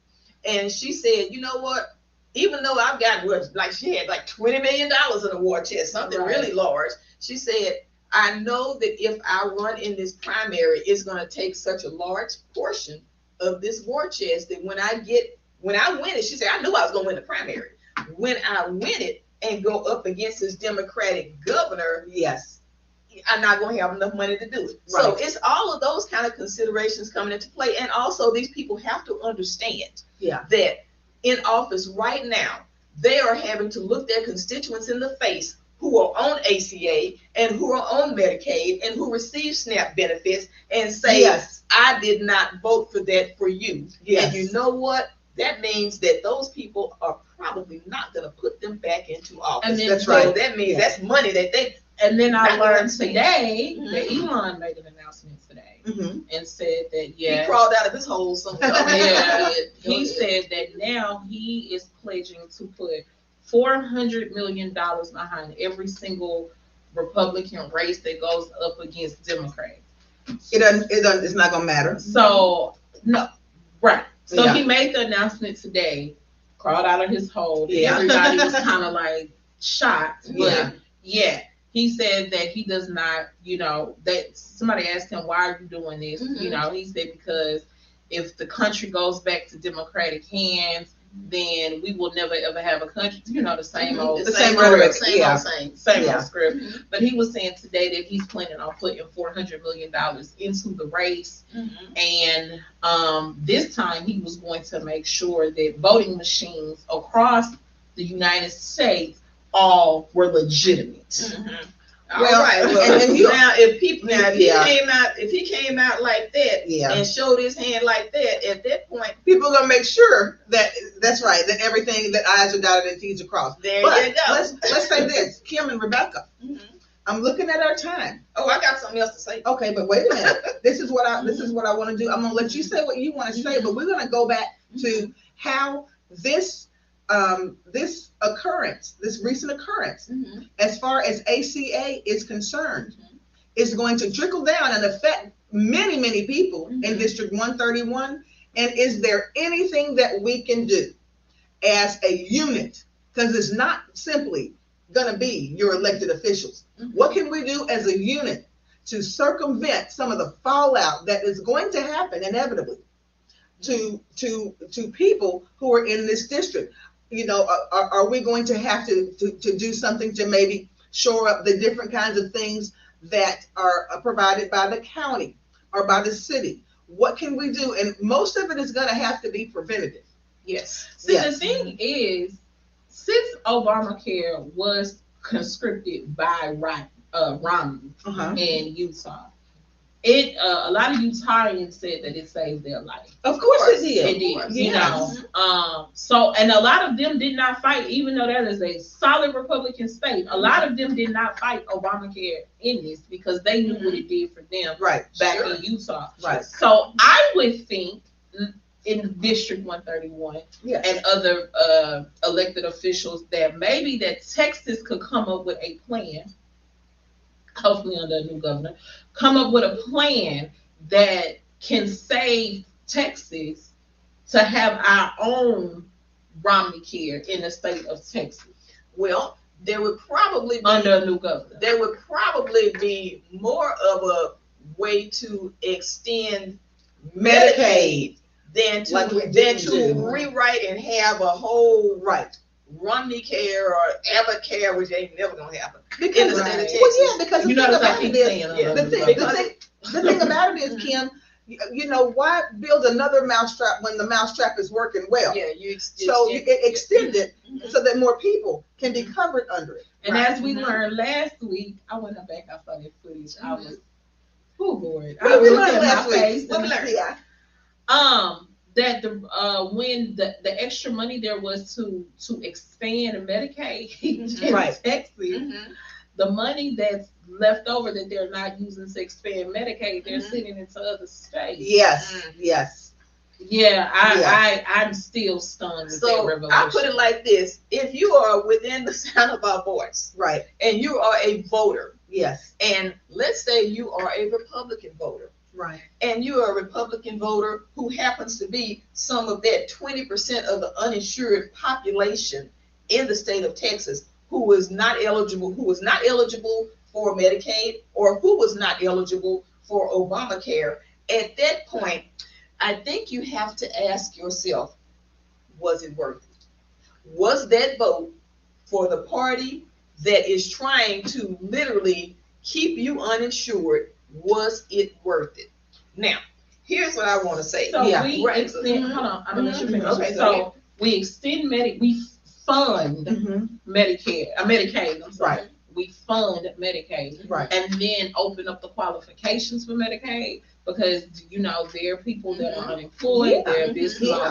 And she said, you know what? Even though I've got like she had like $20 million in a war chest, something really large. She said, I know that if I run in this primary, it's going to take such a large portion of this war chest that when I win it, she said, I knew I was going to win the primary. When I win it and go up against this Democratic governor, yes, I'm not going to have enough money to do it. Right. So it's all of those kind of considerations coming into play. And also these people have to understand that in office right now, they are having to look their constituents in the face who are on ACA and who are on Medicaid and who receive SNAP benefits and say, I did not vote for that for you. Yes. And you know what? That means that those people are probably not going to put them back into office. And then, that's right. So that means that's money that they. And then I learned today that Elon made an announcement today and said that he crawled out of his hole somewhere. He said that now he is pledging to put $400 million behind every single Republican race that goes up against Democrats. It's not gonna matter. So no, right. So he made the announcement today, crawled out of his hole. Everybody was kind of like shocked, but he said that he does not, that somebody asked him, why are you doing this? He said, because if the country goes back to Democratic hands, then we will never ever have a country, the same old, same rhetoric, same old script. But he was saying today that he's planning on putting $400 million into the race, and this time he was going to make sure that voting machines across the United States all were legitimate. Well, if he came out like that and showed his hand like that, at that point, people are gonna make sure that's right, that everything that I's are dotted and T's are crossed. There you go. Let's say this, Kim and Rebecca. I'm looking at our time. Oh, I got something else to say. Okay, but wait a minute. This is what I want to do. I'm gonna let you say what you want to say, but we're gonna go back to how this recent occurrence, as far as ACA is concerned, is going to trickle down and affect many, many people in District 131. And is there anything that we can do as a unit? Because it's not simply going to be your elected officials. What can we do as a unit to circumvent some of the fallout that is going to happen inevitably to people who are in this district? Are we going to have to do something to maybe shore up the different kinds of things that are provided by the county or by the city? What can we do? And most of it is going to have to be preventative. Yes. See, the thing is, since Obamacare was conscripted by Romney in Utah, a lot of Utahns said that it saved their life. Of course it did. It did. So, and a lot of them did not fight, even though that is a solid Republican state. A lot of them did not fight Obamacare in this because they knew what it did for them back in Utah. Right. So I would think in District 131 and other elected officials that maybe that Texas could come up with a plan, hopefully under a new governor, come up with a plan that can save Texas to have our own Romney care in the state of Texas. Well, there would probably be, under a new governor. There would probably be more of a way to extend Medicaid than to rewrite and have a whole Romney care or Abbott care, which ain't never gonna happen. Because the thing about it is, Kim, why build another mousetrap when the mousetrap is working well? Yeah, you extend it so that more people can be covered under it. And as we learned last week, I went back, I saw that footage. I was, Lord. What did we learn last week? What we learned? That when the extra money there was to expand Medicaid in Texas, the money that's left over that they're not using to expand Medicaid, they're sending into other states. Yes. Yeah, I'm still stunned with that revelation. I put it like this: if you are within the sound of our voice, right, and you are a voter, yes, and let's say you are a Republican voter, right, and you are a Republican voter who happens to be some of that 20% of the uninsured population in the state of Texas who was not eligible for Medicaid, or who was not eligible for Obamacare. At that point, I think you have to ask yourself, was it worth it? Was that vote for the party that is trying to literally keep you uninsured, was it worth it? Now, here's what I want to say. So we extend, hold on, I'm gonna let you finish. Okay, so we extend we fund Medicaid, I'm sorry. Right. We fund Medicaid, right, and then open up the qualifications for Medicaid, because there are people that are unemployed, there are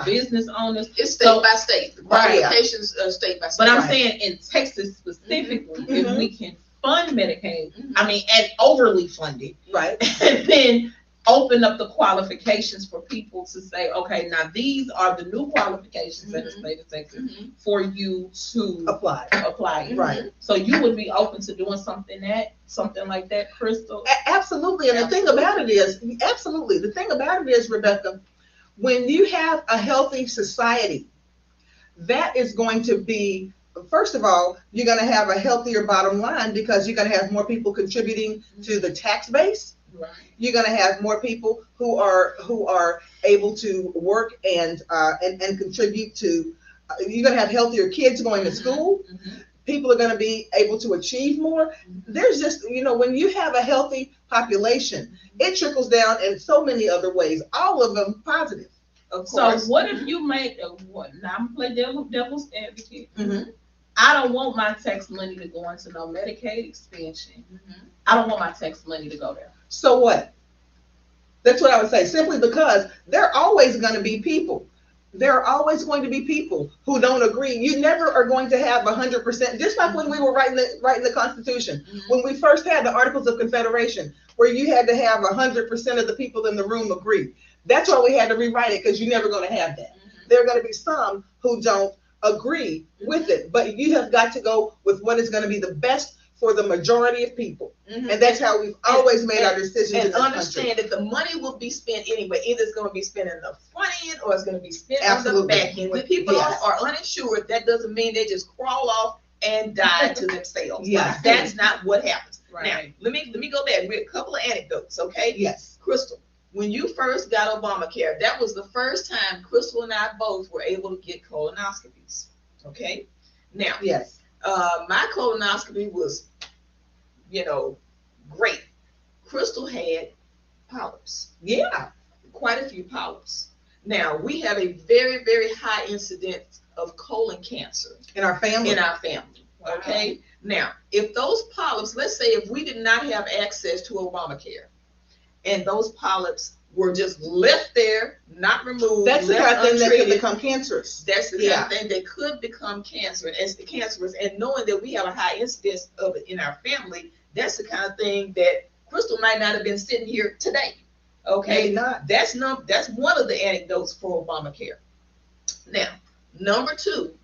business owners. It's state by state. The qualifications state by state. But I'm saying in Texas specifically, if we can fund Medicaid, and overly fund it, right, and then open up the qualifications for people to say, okay, now these are the new qualifications in the state of Texas for you to apply. Right. So you would be open to doing something like that, Crystal? Absolutely. And the thing about it is, Rebecca, when you have a healthy society, that is going to be, first of all, you're going to have a healthier bottom line, because you're going to have more people contributing to the tax base. Right. You're going to have more people who are able to work and contribute to. You're going to have healthier kids going to school. People are going to be able to achieve more. There's just, when you have a healthy population, it trickles down in so many other ways, all of them positive. Of course. So what if you make now I'm play devil's advocate. I don't want my tax money to go into no Medicaid expansion. I don't want my tax money to go there. So what? That's what I would say. Simply because there are always going to be people. There are always going to be people who don't agree. You never are going to have 100%. Just like when we were writing the Constitution, when we first had the Articles of Confederation, where you had to have 100% of the people in the room agree. That's why we had to rewrite it, because you're never going to have that. There are going to be some who don't agree with it, but you have got to go with what is going to be the best for the majority of people. And that's how we've always made our decisions. And understand that the money will be spent anyway. Either it's going to be spent in the front end, or it's going to be spent on the back end. When people are uninsured, that doesn't mean they just crawl off and die to themselves. That's not what happens. Right. Now, let me go back with a couple of anecdotes, okay? Yes. Crystal, when you first got Obamacare, that was the first time Crystal and I both were able to get colonoscopies. Okay? Now, yes. My colonoscopy was, great. Crystal had polyps. Yeah. Quite a few polyps. Now, we have a very, very high incidence of colon cancer in our family. Wow. Okay? Now, if those polyps, let's say if we did not have access to Obamacare, and those polyps were just left there, not removed. That's the kind of thing that could become cancerous. That's the kind of thing that could become cancerous. And knowing that we have a high incidence of it in our family, that's the kind of thing that Crystal might not have been sitting here today. Okay, maybe not. That's one of the anecdotes for Obamacare. Now, number two,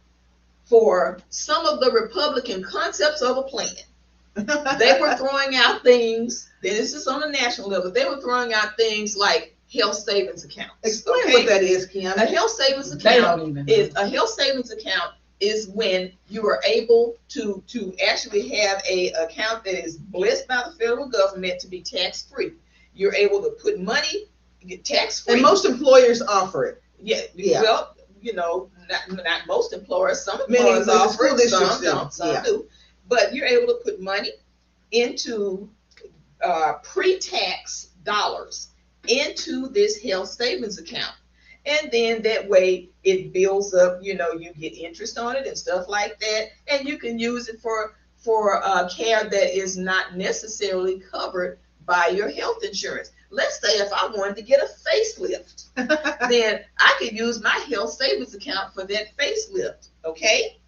for some of the Republican concepts of a plan, they were throwing out things. This is on a national level. They were throwing out things like health savings accounts. Explain what that is, Kim. A health savings account is when you are able to actually have a account that is blessed by the federal government to be tax free. You're able to put money tax free. And most employers offer it. Yeah. Well, not most employers. Some employers offer it. Some do. But you're able to put money into pre-tax dollars into this health savings account. And then that way it builds up, you get interest on it and stuff like that. And you can use it for care that is not necessarily covered by your health insurance. Let's say if I wanted to get a facelift, then I could use my health savings account for that facelift, okay?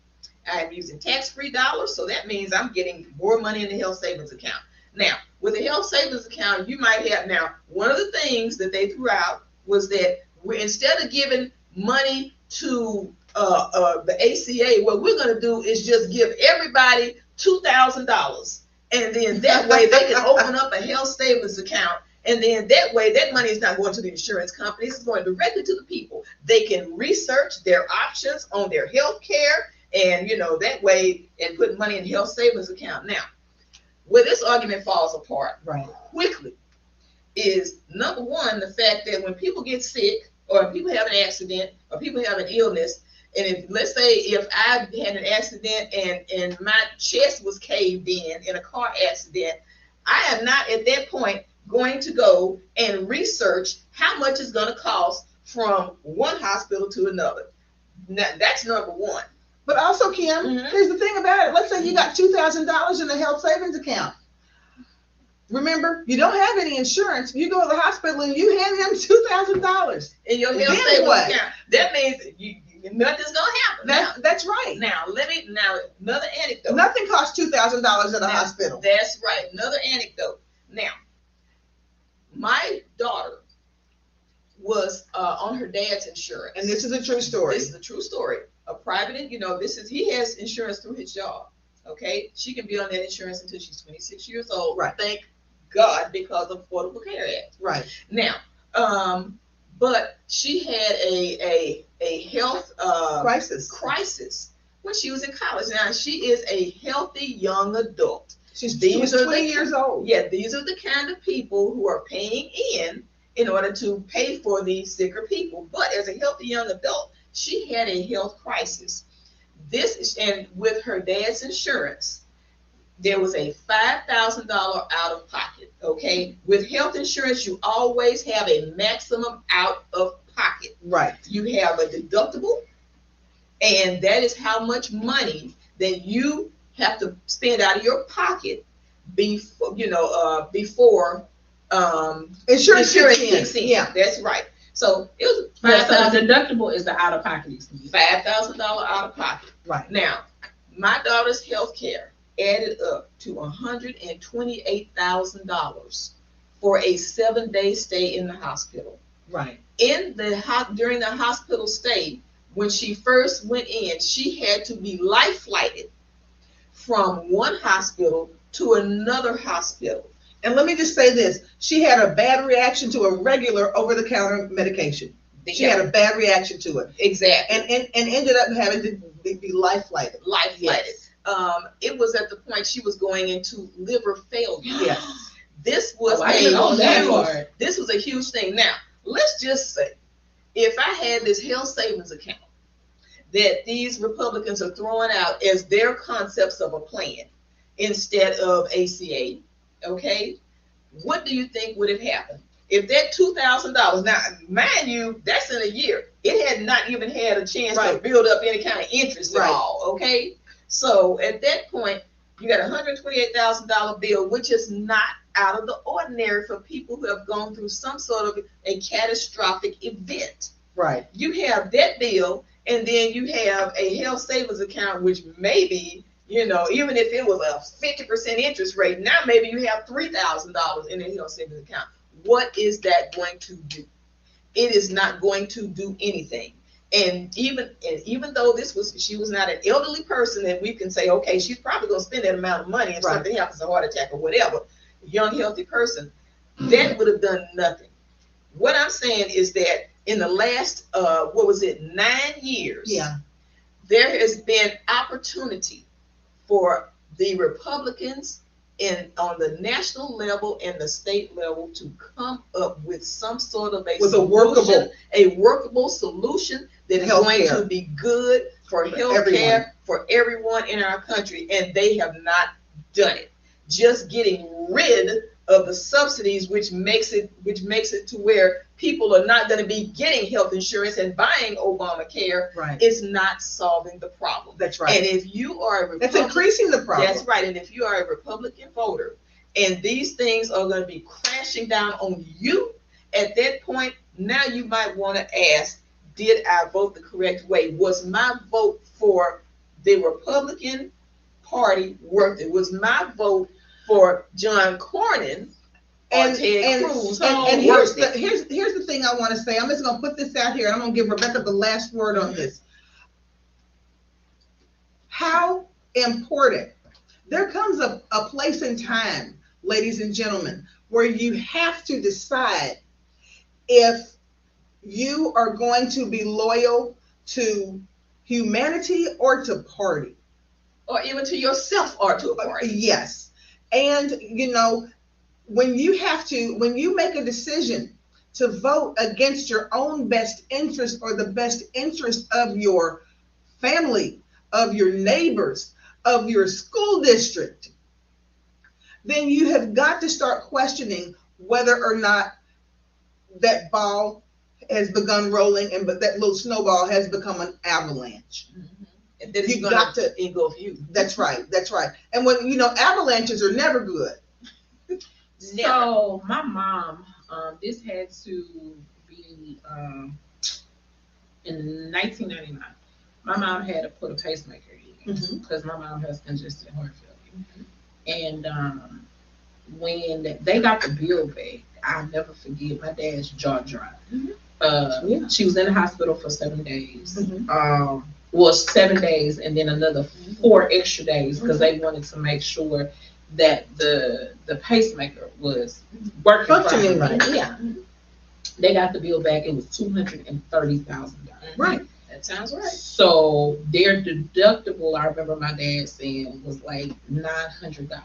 I'm using tax-free dollars, so that means I'm getting more money in the health savings account. Now, with the health savings account, you might have, now, one of the things that they threw out was that instead of giving money to the ACA, what we're going to do is just give everybody $2,000, and then that way they can open up a health savings account, and then that way that money is not going to the insurance companies, it's going directly to the people. They can research their options on their health care, and that way, and put money in health savings account. Now, where this argument falls apart quickly is, number one, the fact that when people get sick, or people have an accident, or people have an illness, and if, let's say, if I had an accident and my chest was caved in a car accident, I am not at that point going to go and research how much it's going to cost from one hospital to another. Now, that's number one. But also, Kim, here's the thing about it. Let's say you got $2,000 in the health savings account. Remember, you don't have any insurance. You go to the hospital and you hand them $2,000 in your health savings account. That means nothing's gonna happen. That's right. Now another anecdote. Nothing costs $2,000 at a hospital. That's right. Another anecdote. Now, my daughter was on her dad's insurance, and this is a true story. This is a true story. A private, he has insurance through his job. Okay, she can be on that insurance until she's 26 years old. Right. Thank God, because of Affordable Care Act. Right. Now, but she had a health crisis when she was in college. Now, she is a healthy young adult. She's 20 years old. Yeah, these are the kind of people who are paying in order to pay for these sicker people. But as a healthy young adult, she had a health crisis. And with her dad's insurance, there was a $5,000 out of pocket. Okay, with health insurance, you always have a maximum out of pocket. Right. You have a deductible, and that is how much money that you have to spend out of your pocket before insurance kicks in. Yeah, that's right. So it was $5,000 deductible is the out of pocket. $5,000 out of pocket. Right. Now, my daughter's health care added up to $128,000 for a 7-day stay in the hospital. Right. During the hospital stay, when she first went in, she had to be life flighted from one hospital to another hospital. And let me just say this. She had a bad reaction to a regular over-the-counter medication. She had a bad reaction to it. Exactly. And ended up having to be life-flighted. Yes. It was at the point she was going into liver failure. Yes. This was this was a huge thing. Now, let's just say, if I had this health savings account that these Republicans are throwing out as their concepts of a plan instead of ACA, okay, what do you think would have happened? If that $2,000, now mind you, that's in a year. It had not even had a chance to build up any kind of interest at all, okay? So at that point, you got a $128,000 bill, which is not out of the ordinary for people who have gone through some sort of a catastrophic event. Right. You have that bill, and then you have a health savings account, which maybe, even if it was a 50% interest rate, now maybe you have $3,000 in a health savings account. What is that going to do? It is not going to do anything. And even though she was not an elderly person, and we can say, okay, she's probably going to spend that amount of money if something happens, a heart attack or whatever, young, healthy person, that would have done nothing. What I'm saying is that in the last, 9 years, there has been opportunity for the Republicans on the national level and the state level to come up with some sort of a workable solution that is going to be good for health care for everyone in our country, and they have not done it. Just getting rid of the subsidies, which makes it to where people are not going to be getting health insurance and buying Obamacare, is not solving the problem. That's right. And if you are a Republican, that's increasing the problem. That's right. And if you are a Republican voter, and these things are going to be crashing down on you, at that point, now you might want to ask, did I vote the correct way? Was my vote for the Republican Party worth it? Was my vote for John Cornyn And Ted Cruz. And here's the thing I want to say. I'm just going to put this out here. I'm going to give Rebecca the last word on this. How important. There comes a place in time, ladies and gentlemen, where you have to decide if you are going to be loyal to humanity or to party. Or even to yourself or to a party. Yes. And, you know, when you make a decision to vote against your own best interest or the best interest of your family, of your neighbors, of your school district, then you have got to start questioning whether or not that ball has begun rolling and but that little snowball has become an avalanche. Mm-hmm. And then you got to engulf you. That's right. And when you know, avalanches are never good. So my mom, this had to be in 1999. My mom had to put a pacemaker in because my mom has congestive heart failure. And when they got the bill back, I'll never forget my dad's jaw dropped. She was in the hospital for 7 days. 7 days and then another 4 extra days because they wanted to make sure that the pacemaker was working functioning right. Yeah. They got the bill back. It was $230,000. Right. That sounds right. So their deductible, I remember my dad saying, was like $900.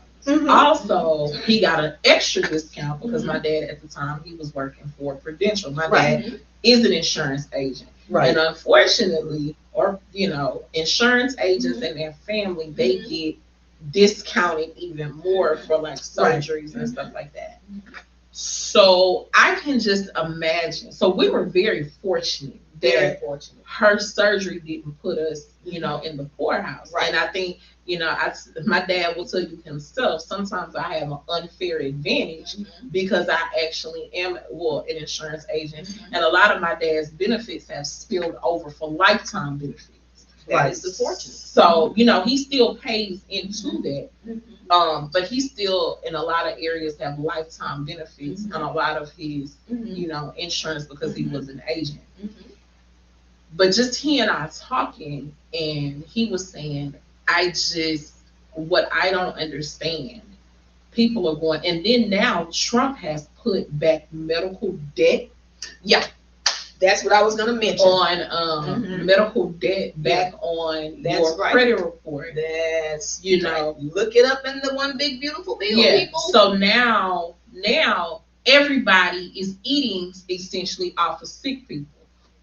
Also, he got an extra discount because my dad at the time, he was working for Prudential. My dad is an insurance agent. Right. And unfortunately, or you know, insurance agents and their family, they get discounted even more for like surgeries and stuff like that. So I can just imagine. So we were very fortunate that her surgery didn't put us, you know, in the poorhouse. Right. And I think, you know, my dad will tell you himself, sometimes I have an unfair advantage because I actually am, an insurance agent. And a lot of my dad's benefits have spilled over for lifetime benefits. That is the fortune. So, you know, he still pays into that. But he still, in a lot of areas, have lifetime benefits and a lot of his, you know, insurance because he was an agent. But just he and I talking, and he was saying, what I don't understand, people are going, and then now Trump has put back medical debt. Yeah. That's what I was going to mention. On medical debt back on your credit report. That's, you know. Look it up in the one big beautiful bill, people. So now everybody is eating essentially off of sick people.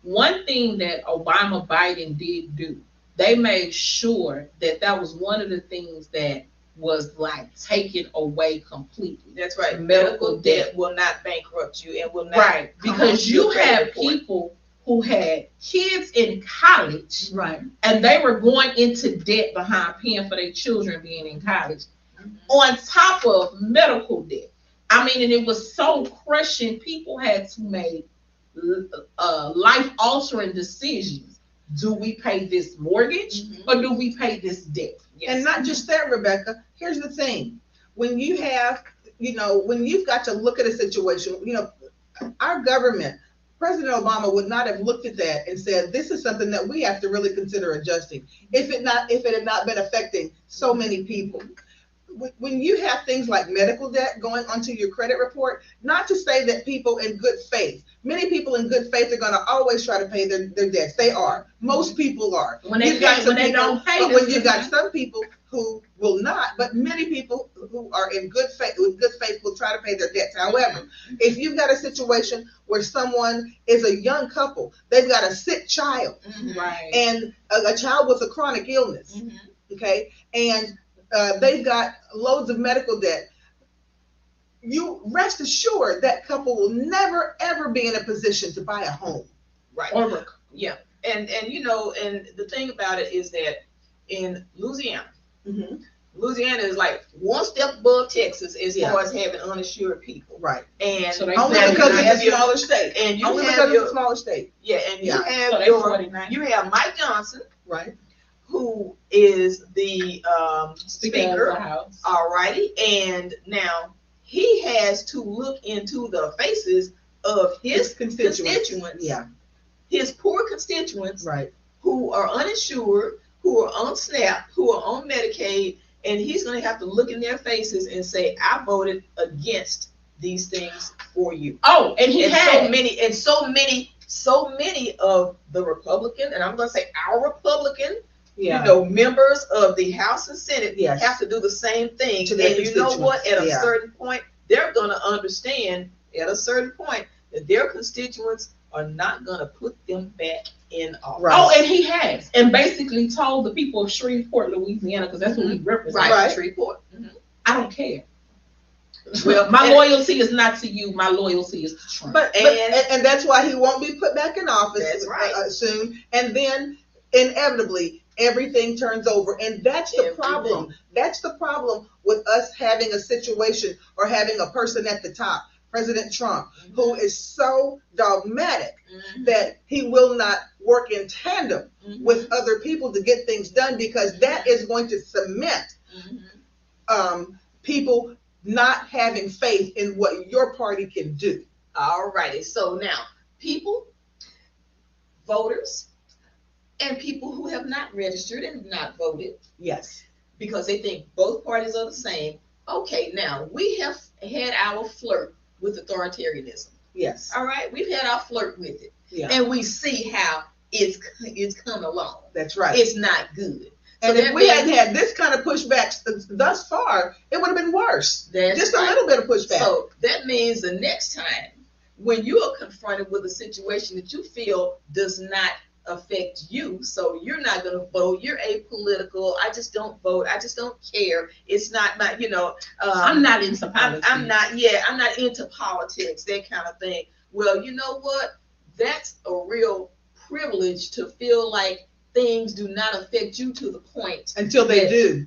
One thing that Obama Biden did do, they made sure that was one of the things that was like taken away completely. That's right. Medical debt will not bankrupt you and will not. Because you have people who had kids in college, and they were going into debt behind paying for their children being in college, on top of medical debt. I mean, and it was so crushing. People had to make life-altering decisions. Do we pay this mortgage or do we pay this debt? Yes. And not just that, Rebecca. Here's the thing. When you have, you know, when you've got to look at a situation, you know, our government, President Obama would not have looked at that and said, this is something that we have to really consider adjusting if it had not been affecting so many people. When you have things like medical debt going onto your credit report, not to say that people in good faith, many people in good faith are going to always try to pay their debts. They are. Most people are. When they don't pay. But when you've got some people who will not, but many people who are in good faith, will try to pay their debts. However, if you've got a situation where someone is a young couple, they've got a sick child, and a child with a chronic illness, okay, and they've got loads of medical debt, you rest assured that couple will never ever be in a position to buy a home. Right. Yeah. And you know, and the thing about it is that in Louisiana, Louisiana is like one step above Texas as far as having uninsured people. Right. And so only because it's a smaller state. And you only because it's a smaller state. Yeah, and you have Mike Johnson. Right. Who is the Speaker of the House. All righty. And now he has to look into the faces of his constituents, yeah, his poor constituents, right, who are uninsured, who are on SNAP, who are on Medicaid, and he's going to have to look in their faces and say, I voted against these things for you. Oh, and he had so many of the Republican, and I'm going to say our Republican, yeah, members of the House and Senate yes, have to do the same thing. To their And you know what? At a yeah. certain point, they're going to understand at a certain point that their constituents are not going to put them back in office. Right. Oh, and he has, and basically told the people of Shreveport, Louisiana, because that's what he represents. Right. Shreveport. I don't care. Well, my loyalty is not to you. My loyalty is to Trump. And that's why he won't be put back in office soon. And then inevitably everything turns over. And that's the problem. That's the problem with us having a situation or having a person at the top, President Trump, who is so dogmatic that he will not work in tandem with other people to get things done, because that is going to cement people not having faith in what your party can do. All righty. So now, people, voters, and people who have not registered and not voted. Yes. Because they think both parties are the same. Okay, now, we have had our flirt with authoritarianism. Yes. All right? We've had our flirt with it. Yeah. And we see how it's come along. That's right. It's not good. And if we hadn't had this kind of pushback thus far, it would have been worse. Just a little bit of pushback. So that means the next time when you are confronted with a situation that you feel does not affect you, so you're not going to vote, you're apolitical, I just don't vote, I just don't care, it's not my, I'm not into politics. I'm not into politics, that kind of thing. Well, you know what? That's a real privilege to feel like things do not affect you to the point until they do.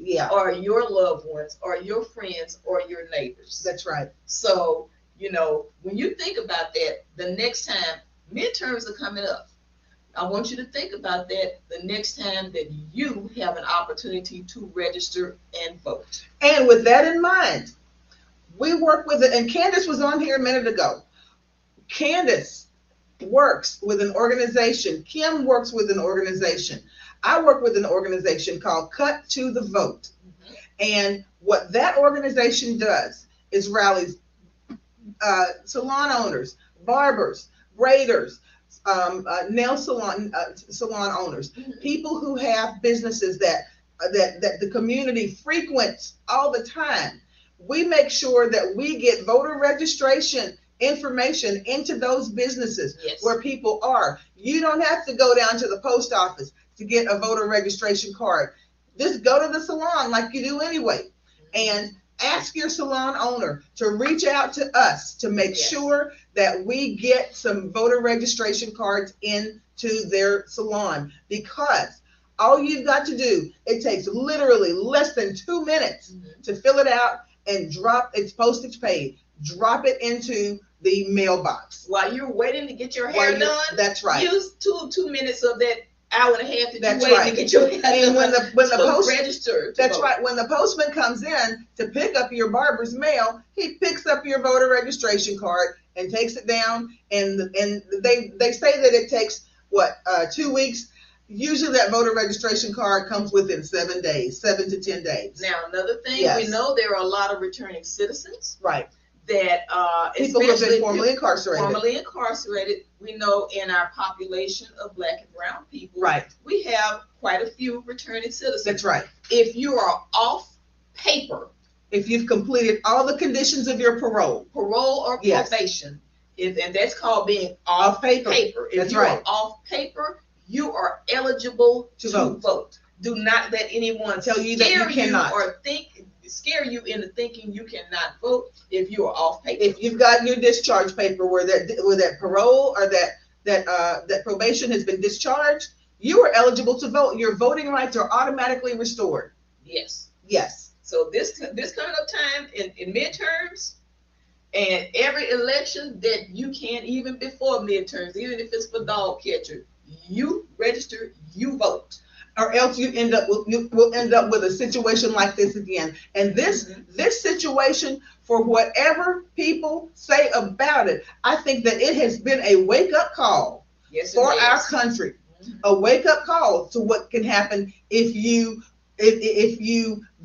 Yeah. Or your loved ones, or your friends, or your neighbors. That's right. So, when you think about that, the next time midterms are coming up, I want you to think about that the next time that you have an opportunity to register and vote. And with that in mind, we work with it, and Candace was on here a minute ago. Candace works with an organization. Kim works with an organization. I work with an organization called Cut to the Vote. And what that organization does is rallies salon owners, barbers, braiders, nail salon owners, people who have businesses that the community frequents all the time. We make sure that we get voter registration information into those businesses where people are. You don't have to go down to the post office to get a voter registration card. Just go to the salon like you do anyway, and ask your salon owner to reach out to us to make sure that we get some voter registration cards into their salon, because all you've got to do, it takes literally less than 2 minutes to fill it out and drop its postage paid. Drop it into the mailbox. While you're waiting to get your hair done, that's right. Use two minutes of that hour and a half that you wait to get your hair done. And when the register. That's right. When the postman comes in to pick up your barber's mail, he picks up your voter registration card and takes it down. And they say that it takes 2 weeks. Usually that voter registration card comes within 7 days, 7 to 10 days. Now, another thing, we know there are a lot of returning citizens. Right. That people who have been formerly incarcerated. We know in our population of Black and brown people, we have quite a few returning citizens. That's right. If you are off paper, if you've completed all the conditions of your parole or probation, and that's called being off paper. If you are off paper, you are eligible to vote. Do not let anyone tell you that you cannot, or scare you into thinking you cannot vote if you are off paper. If you've got your discharge paper where that parole or that probation has been discharged, you are eligible to vote. Your voting rights are automatically restored. Yes. Yes. So this coming up time in midterms and every election that you can, even before midterms, even if it's for dog catcher, you register, you vote. or else you will end up with a situation like this again. And this situation, for whatever people say about it, I think that it has been a wake-up call for our country, a wake-up call to what can happen if you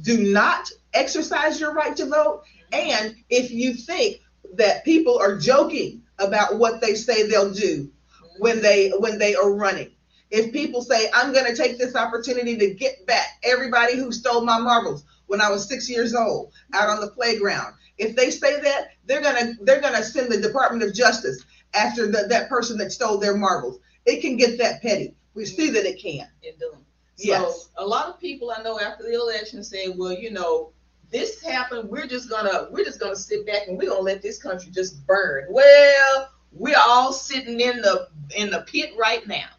do not exercise your right to vote, and if you think that people are joking about what they say they'll do when they are running. If people say, I'm going to take this opportunity to get back everybody who stole my marbles when I was 6 years old out on the playground. If they say that, they're gonna send the Department of Justice after that person that stole their marbles. It can get that petty. We see that it can. It does. Yes. So a lot of people I know after the election say, well, you know, this happened. We're just gonna sit back and we're gonna let this country just burn. Well, we're all sitting in the pit right now.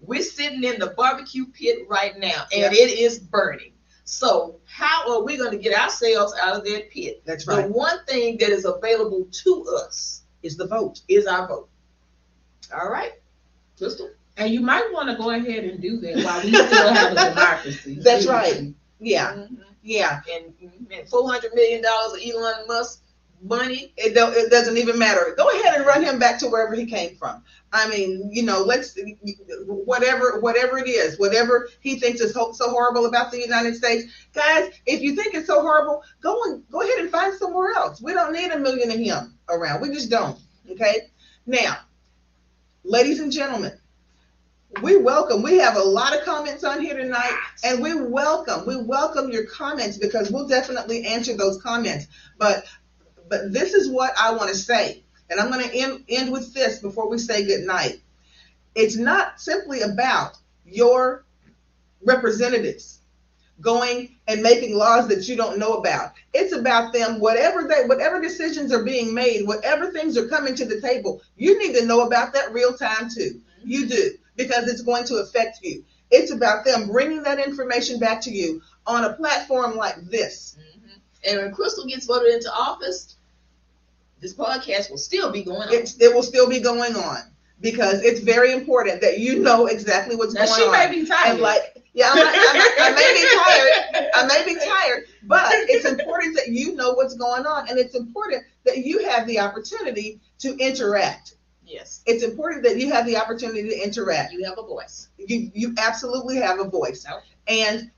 We're sitting in the barbecue pit right now, and it is burning. So how are we going to get ourselves out of that pit? That's right. The one thing that is available to us is the vote. Is our vote. All right, Crystal? And you might want to go ahead and do that while we still have a democracy. That's right. Yeah. Mm-hmm. Yeah. And $400 million of Elon Musk money. It doesn't even matter. Go ahead and run him back to wherever he came from. I mean, you know, let's whatever it is, whatever he thinks is so horrible about the United States, guys. If you think it's so horrible, go ahead and find somewhere else. We don't need a million of him around. We just don't. Okay. Now, ladies and gentlemen, we have a lot of comments on here tonight, and we welcome your comments, because we'll definitely answer those comments. But this is what I want to say, and I'm going to end with this before we say good night. It's not simply about your representatives going and making laws that you don't know about. It's about them, whatever decisions are being made, whatever things are coming to the table, you need to know about that real time too. You do, because it's going to affect you. It's about them bringing that information back to you on a platform like this. And when Crystal gets voted into office, this podcast will still be going on. It will still be going on, because it's very important that you know exactly what's going on. She may be tired. And I may be tired, but it's important that you know what's going on, and it's important that you have the opportunity to interact. Yes. It's important that you have the opportunity to interact. You have a voice. You absolutely have a voice. Okay. And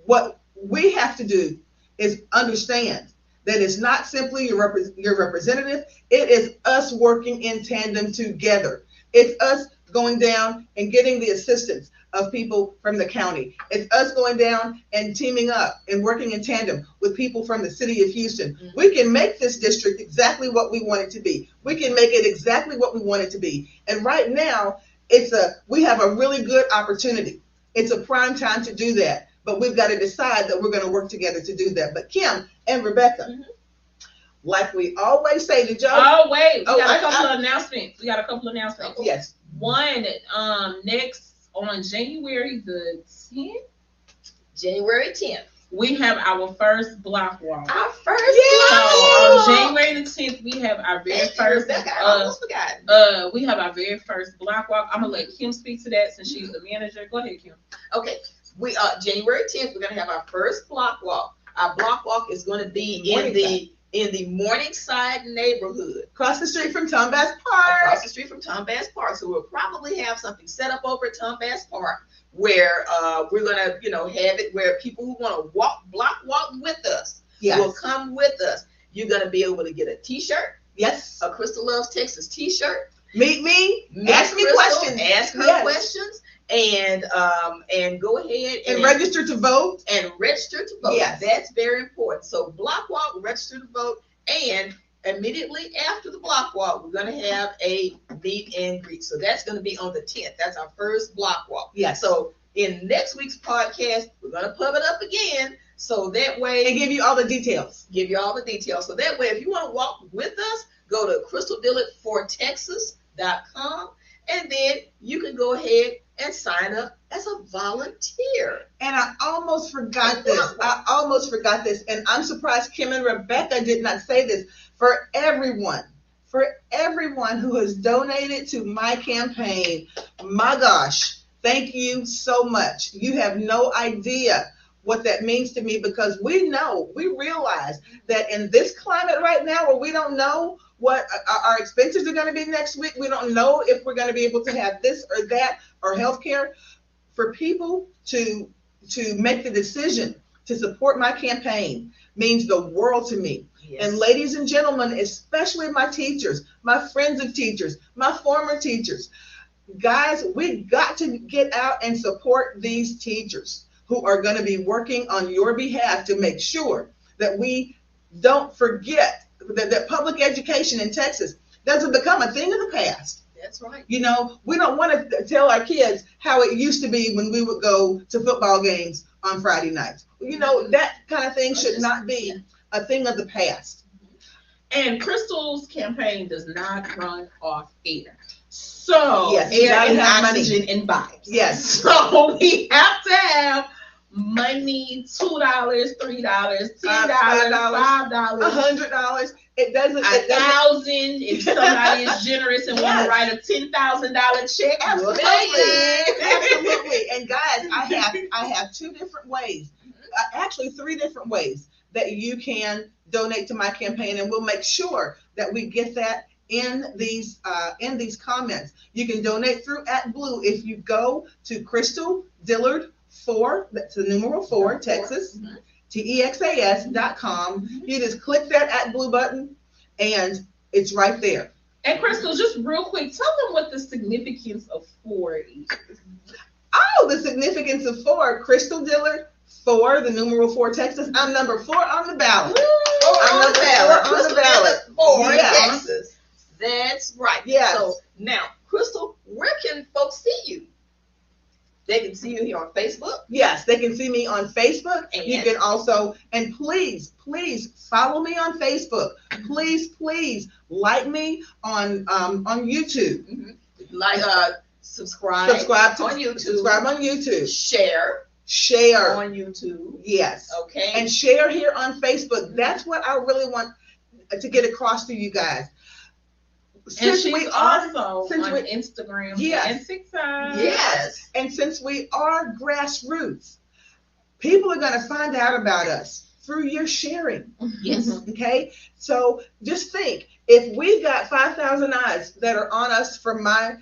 what we have to do is understand that it's not simply your representative. It is us working in tandem together. It's us going down and getting the assistance of people from the county. It's us going down and teaming up and working in tandem with people from the city of Houston. Mm-hmm. We can make this district exactly what we want it to be. We can make it exactly what we want it to be. And right now, we have a really good opportunity. It's a prime time to do that. But we've got to decide that we're going to work together to do that. But Kim and Rebecca, like we always say, did y'all? Oh, wait. We got a couple of announcements. Yes. One, next on January the 10th. January 10th. We have our first block walk. Our first block walk. So on January the 10th, we have our very first. We have our very first block walk. I'm gonna let Kim speak to that since she's the manager. Go ahead, Kim. Okay. We January 10th. We're gonna have our first block walk. Our block walk is going to be in the Morningside neighborhood, across the street from Tom Bass Park. So we'll probably have something set up over at Tom Bass Park where we're gonna, have it where people who want to block walk with us will come with us. You're gonna be able to get a T-shirt. Yes. A Crystal Loves Texas T-shirt. Meet me. Ask me questions. Ask her questions. And go ahead and register to vote. Yes. That's very important. So block walk, register to vote, and immediately after the block walk, we're going to have a meet and greet. So that's going to be on the 10th. That's our first block walk. Yes. So in next week's podcast, we're going to pub it up again. So that way, and give you all the details. So that way, if you want to walk with us, go to crystaldillard4texas.com, and then you can go ahead and sign up as a volunteer. And I almost forgot this. And I'm surprised Kim and Rebecca did not say this. For everyone who has donated to my campaign, my gosh, Thank you so much. You have no idea what that means to me, because we realize that in this climate right now where we don't know what our expenses are going to be next week, we don't know if we're going to be able to have this or that or healthcare. For people to make the decision to support my campaign means the world to me. Yes. And ladies and gentlemen, especially my teachers, my friends of teachers, my former teachers, guys, we've got to get out and support these teachers who are going to be working on your behalf to make sure that we don't forget that public education in Texas doesn't become a thing of the past. That's right. You know, we don't want to tell our kids how it used to be when we would go to football games on Friday nights. You know, that kind of thing should not be a thing of the past. And Crystal's campaign does not run off air. So yes, air and oxygen and vibes. Yes. So we have to have money, $2, $3, $10, $5, $100. It doesn't. $1,000 if somebody is generous and want to write a $10,000 check. Absolutely, absolutely. And guys, I have two different ways, actually 3 different ways that you can donate to my campaign, and we'll make sure that we get that in these comments. You can donate through @Blue if you go to Crystal Dillard 4. That's the numeral 4, Texas. TEXAS.com. You just click that @Blue button, and it's right there. And Crystal, just real quick, tell them what the significance of 4 is. Oh, the significance of 4, Crystal Dillard 4, the numeral 4, Texas. I'm number 4 on the ballot. On the ballot. 4 Texas. That's right. Yes. So now, Crystal, where can folks see you? They can see you here on Facebook. Yes, they can see me on Facebook. And you can also, and please follow me on Facebook. Please like me on YouTube. Mm-hmm. Subscribe on YouTube. Subscribe on YouTube. Share on YouTube. Yes. Okay. And share here on Facebook. That's what I really want to get across to you guys. And she's also on Instagram and TikTok. Yes. And since we are grassroots, people are going to find out about us through your sharing. Yes. Okay. So just think, if we got 5,000 eyes that are on us from my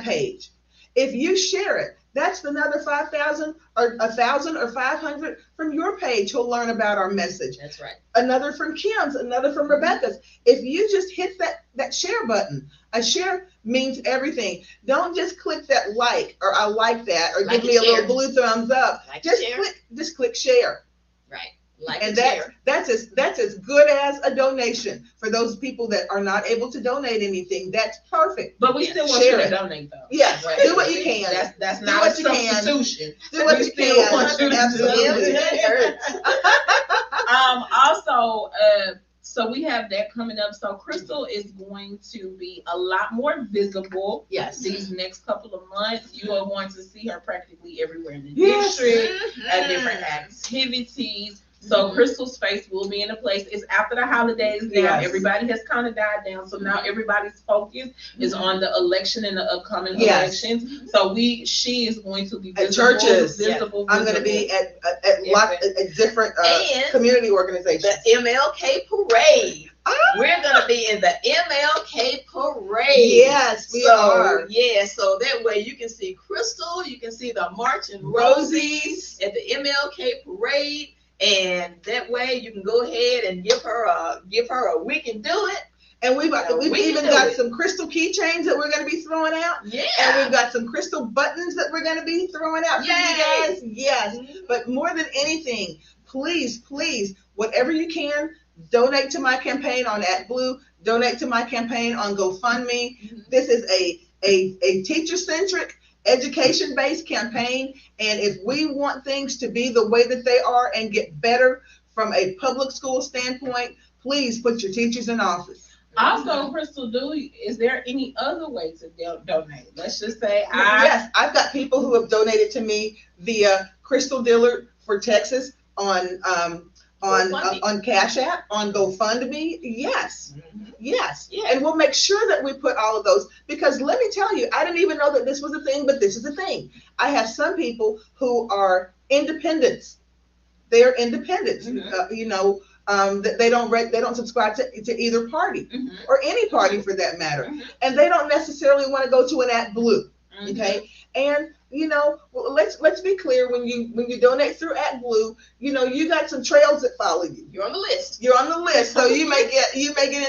page, if you share it, that's another 5,000 or 1,000 or 500 from your page who'll learn about our message. That's right. Another from Kim's, another from Rebecca's. If you just hit that share button, a share means everything. Don't just click that like or I like that or give me a little blue thumbs up. Just click share. Right. And that's as good as a donation for those people that are not able to donate anything. That's perfect. But we still want you to donate, though. Yes, right. Do what you can. That's not a substitution. Do what you can. Absolutely. Also, so we have that coming up. So Crystal is going to be a lot more visible. Yes. These next couple of months, you are going to see her practically everywhere in the district, at different activities. So Crystal's face will be in a place. It's after the holidays now. Yes. Everybody has kind of died down. So now everybody's focus is on the election and the upcoming elections. So she is going to be visible, at churches. Visible. I'm going to be at different community organizations. The MLK parade. We're going to be in the MLK parade. Yes, we are. Yeah, so that way you can see Crystal, you can see the marching Rosies at the MLK parade. And that way you can go ahead and give her a we can do it. And we've even got some crystal keychains that we're going to be throwing out. Yeah. And we've got some crystal buttons that we're going to be throwing out for you guys. Yes. Mm-hmm. But more than anything, please, whatever you can, donate to my campaign on @Blue. Donate to my campaign on GoFundMe. Mm-hmm. This is a teacher-centric, education-based campaign, and if we want things to be the way that they are and get better from a public school standpoint, please put your teachers in office. Also, Crystal, is there any other way to donate? Let's just say yes, I've got people who have donated to me via Crystal Dillard for Texas on on Cash App, on GoFundMe. Yes. Mhm. Yes. Yeah. And we'll make sure that we put all of those, because let me tell you, I didn't even know that this was a thing, but this is a thing. I have some people who are independents. They're independents. They don't subscribe to either party or any party for that matter, and they don't necessarily want to go to an ActBlue. Okay, and let's be clear, when you donate through ActBlue, you got some trails that follow you. You're on the list. You're on the list, so you may get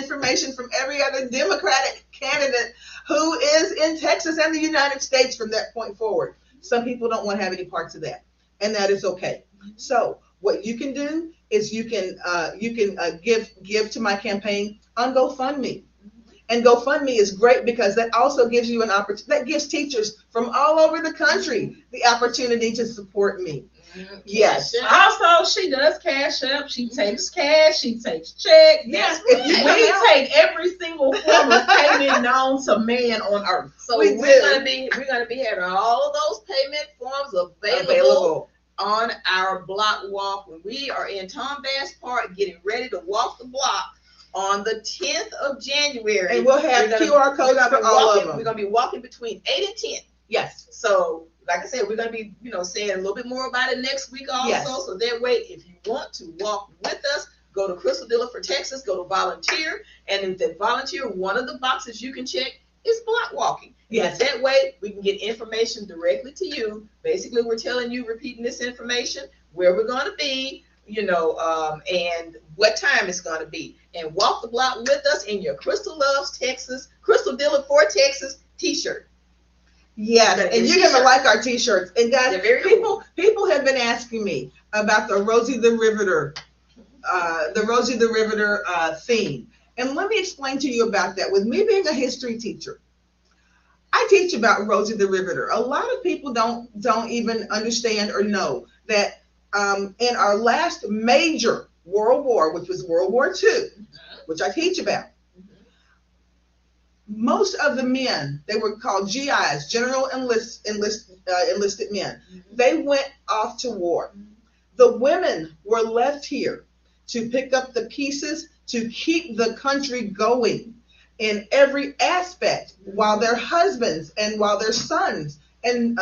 information from every other Democratic candidate who is in Texas and the United States from that point forward. Some people don't want to have any parts of that, and that is okay. So what you can do is you can give to my campaign on GoFundMe. And GoFundMe is great because that also gives you an opportunity, that gives teachers from all over the country the opportunity to support me. Yes. Also, she does Cash App. She takes cash. She takes check. Yes. We take every single form of payment known to man on earth. So we're gonna be having all of those payment forms available on our block walk when we are in Tom Bass Park getting ready to walk the block on the 10th of January. And we'll have QR codes for all of them. We're going to be walking between 8 and 10. Yes. So, like I said, we're going to be, saying a little bit more about it next week also. Yes. So that way, if you want to walk with us, go to Crystal Dillard for Texas, go to volunteer. And if they volunteer, one of the boxes you can check is block walking. Yes. And that way, we can get information directly to you. Basically, we're telling you, repeating this information, where we're going to be, and what time it's going to be. And walk the block with us in your Crystal Loves Texas, Crystal Dillard for Texas t-shirt. Yes, and you're going to like our t-shirts. And guys, cool. people have been asking me about the Rosie the Riveter, theme. And let me explain to you about that. With me being a history teacher, I teach about Rosie the Riveter. A lot of people don't even understand or know that in our last major World War, which was World War II, which I teach about, most of the men, they were called GIs, General Enlisted Men, they went off to war. The women were left here to pick up the pieces to keep the country going in every aspect, while their husbands and while their sons and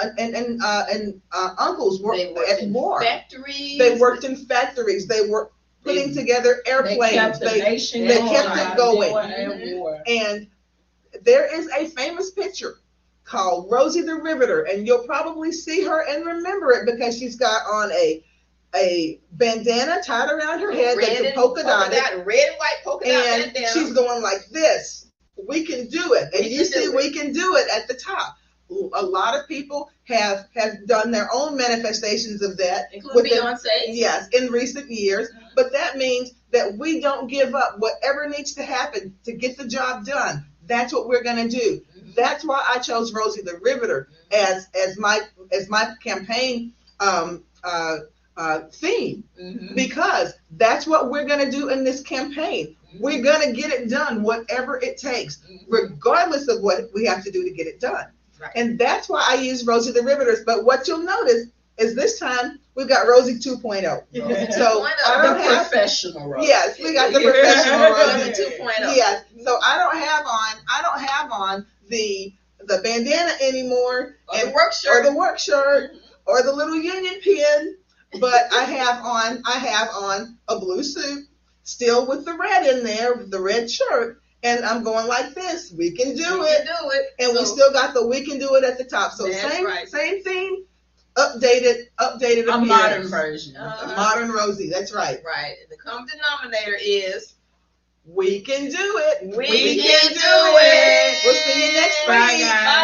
uncles were at war. They worked in factories. They were putting together airplanes. They kept it going. And there is a famous picture called Rosie the Riveter, and you'll probably see her and remember it because she's got on a bandana tied around her head that's polka dotted, red and white polka dot and bandana. She's going like this. We can do it, and you see we can do it at the top. A lot of people have done their own manifestations of that, including Beyonce. Yes, in recent years. But that means that we don't give up. Whatever needs to happen to get the job done, that's what we're going to do. That's why I chose Rosie the Riveter as my campaign theme, because that's what we're going to do in this campaign. We're going to get it done, whatever it takes, regardless of what we have to do to get it done. Right. And that's why I use Rosie the Riveters. But what you'll notice is this time we've got Rosie 2.0. So I don't have professional Rosie. Yes, we got the professional Rosie 2.0. Yes. So I don't have on the bandana anymore, or the work shirt, or the little union pin. But I have on a blue suit, still with the red in there, the red shirt, and I'm going like this. We can do it. And we still got the "we can do it" at the top. So same thing, updated a modern version. A modern Rosie. That's right. Right. The common denominator is we can do it. We can do it. We'll see you next week. Bye, guys.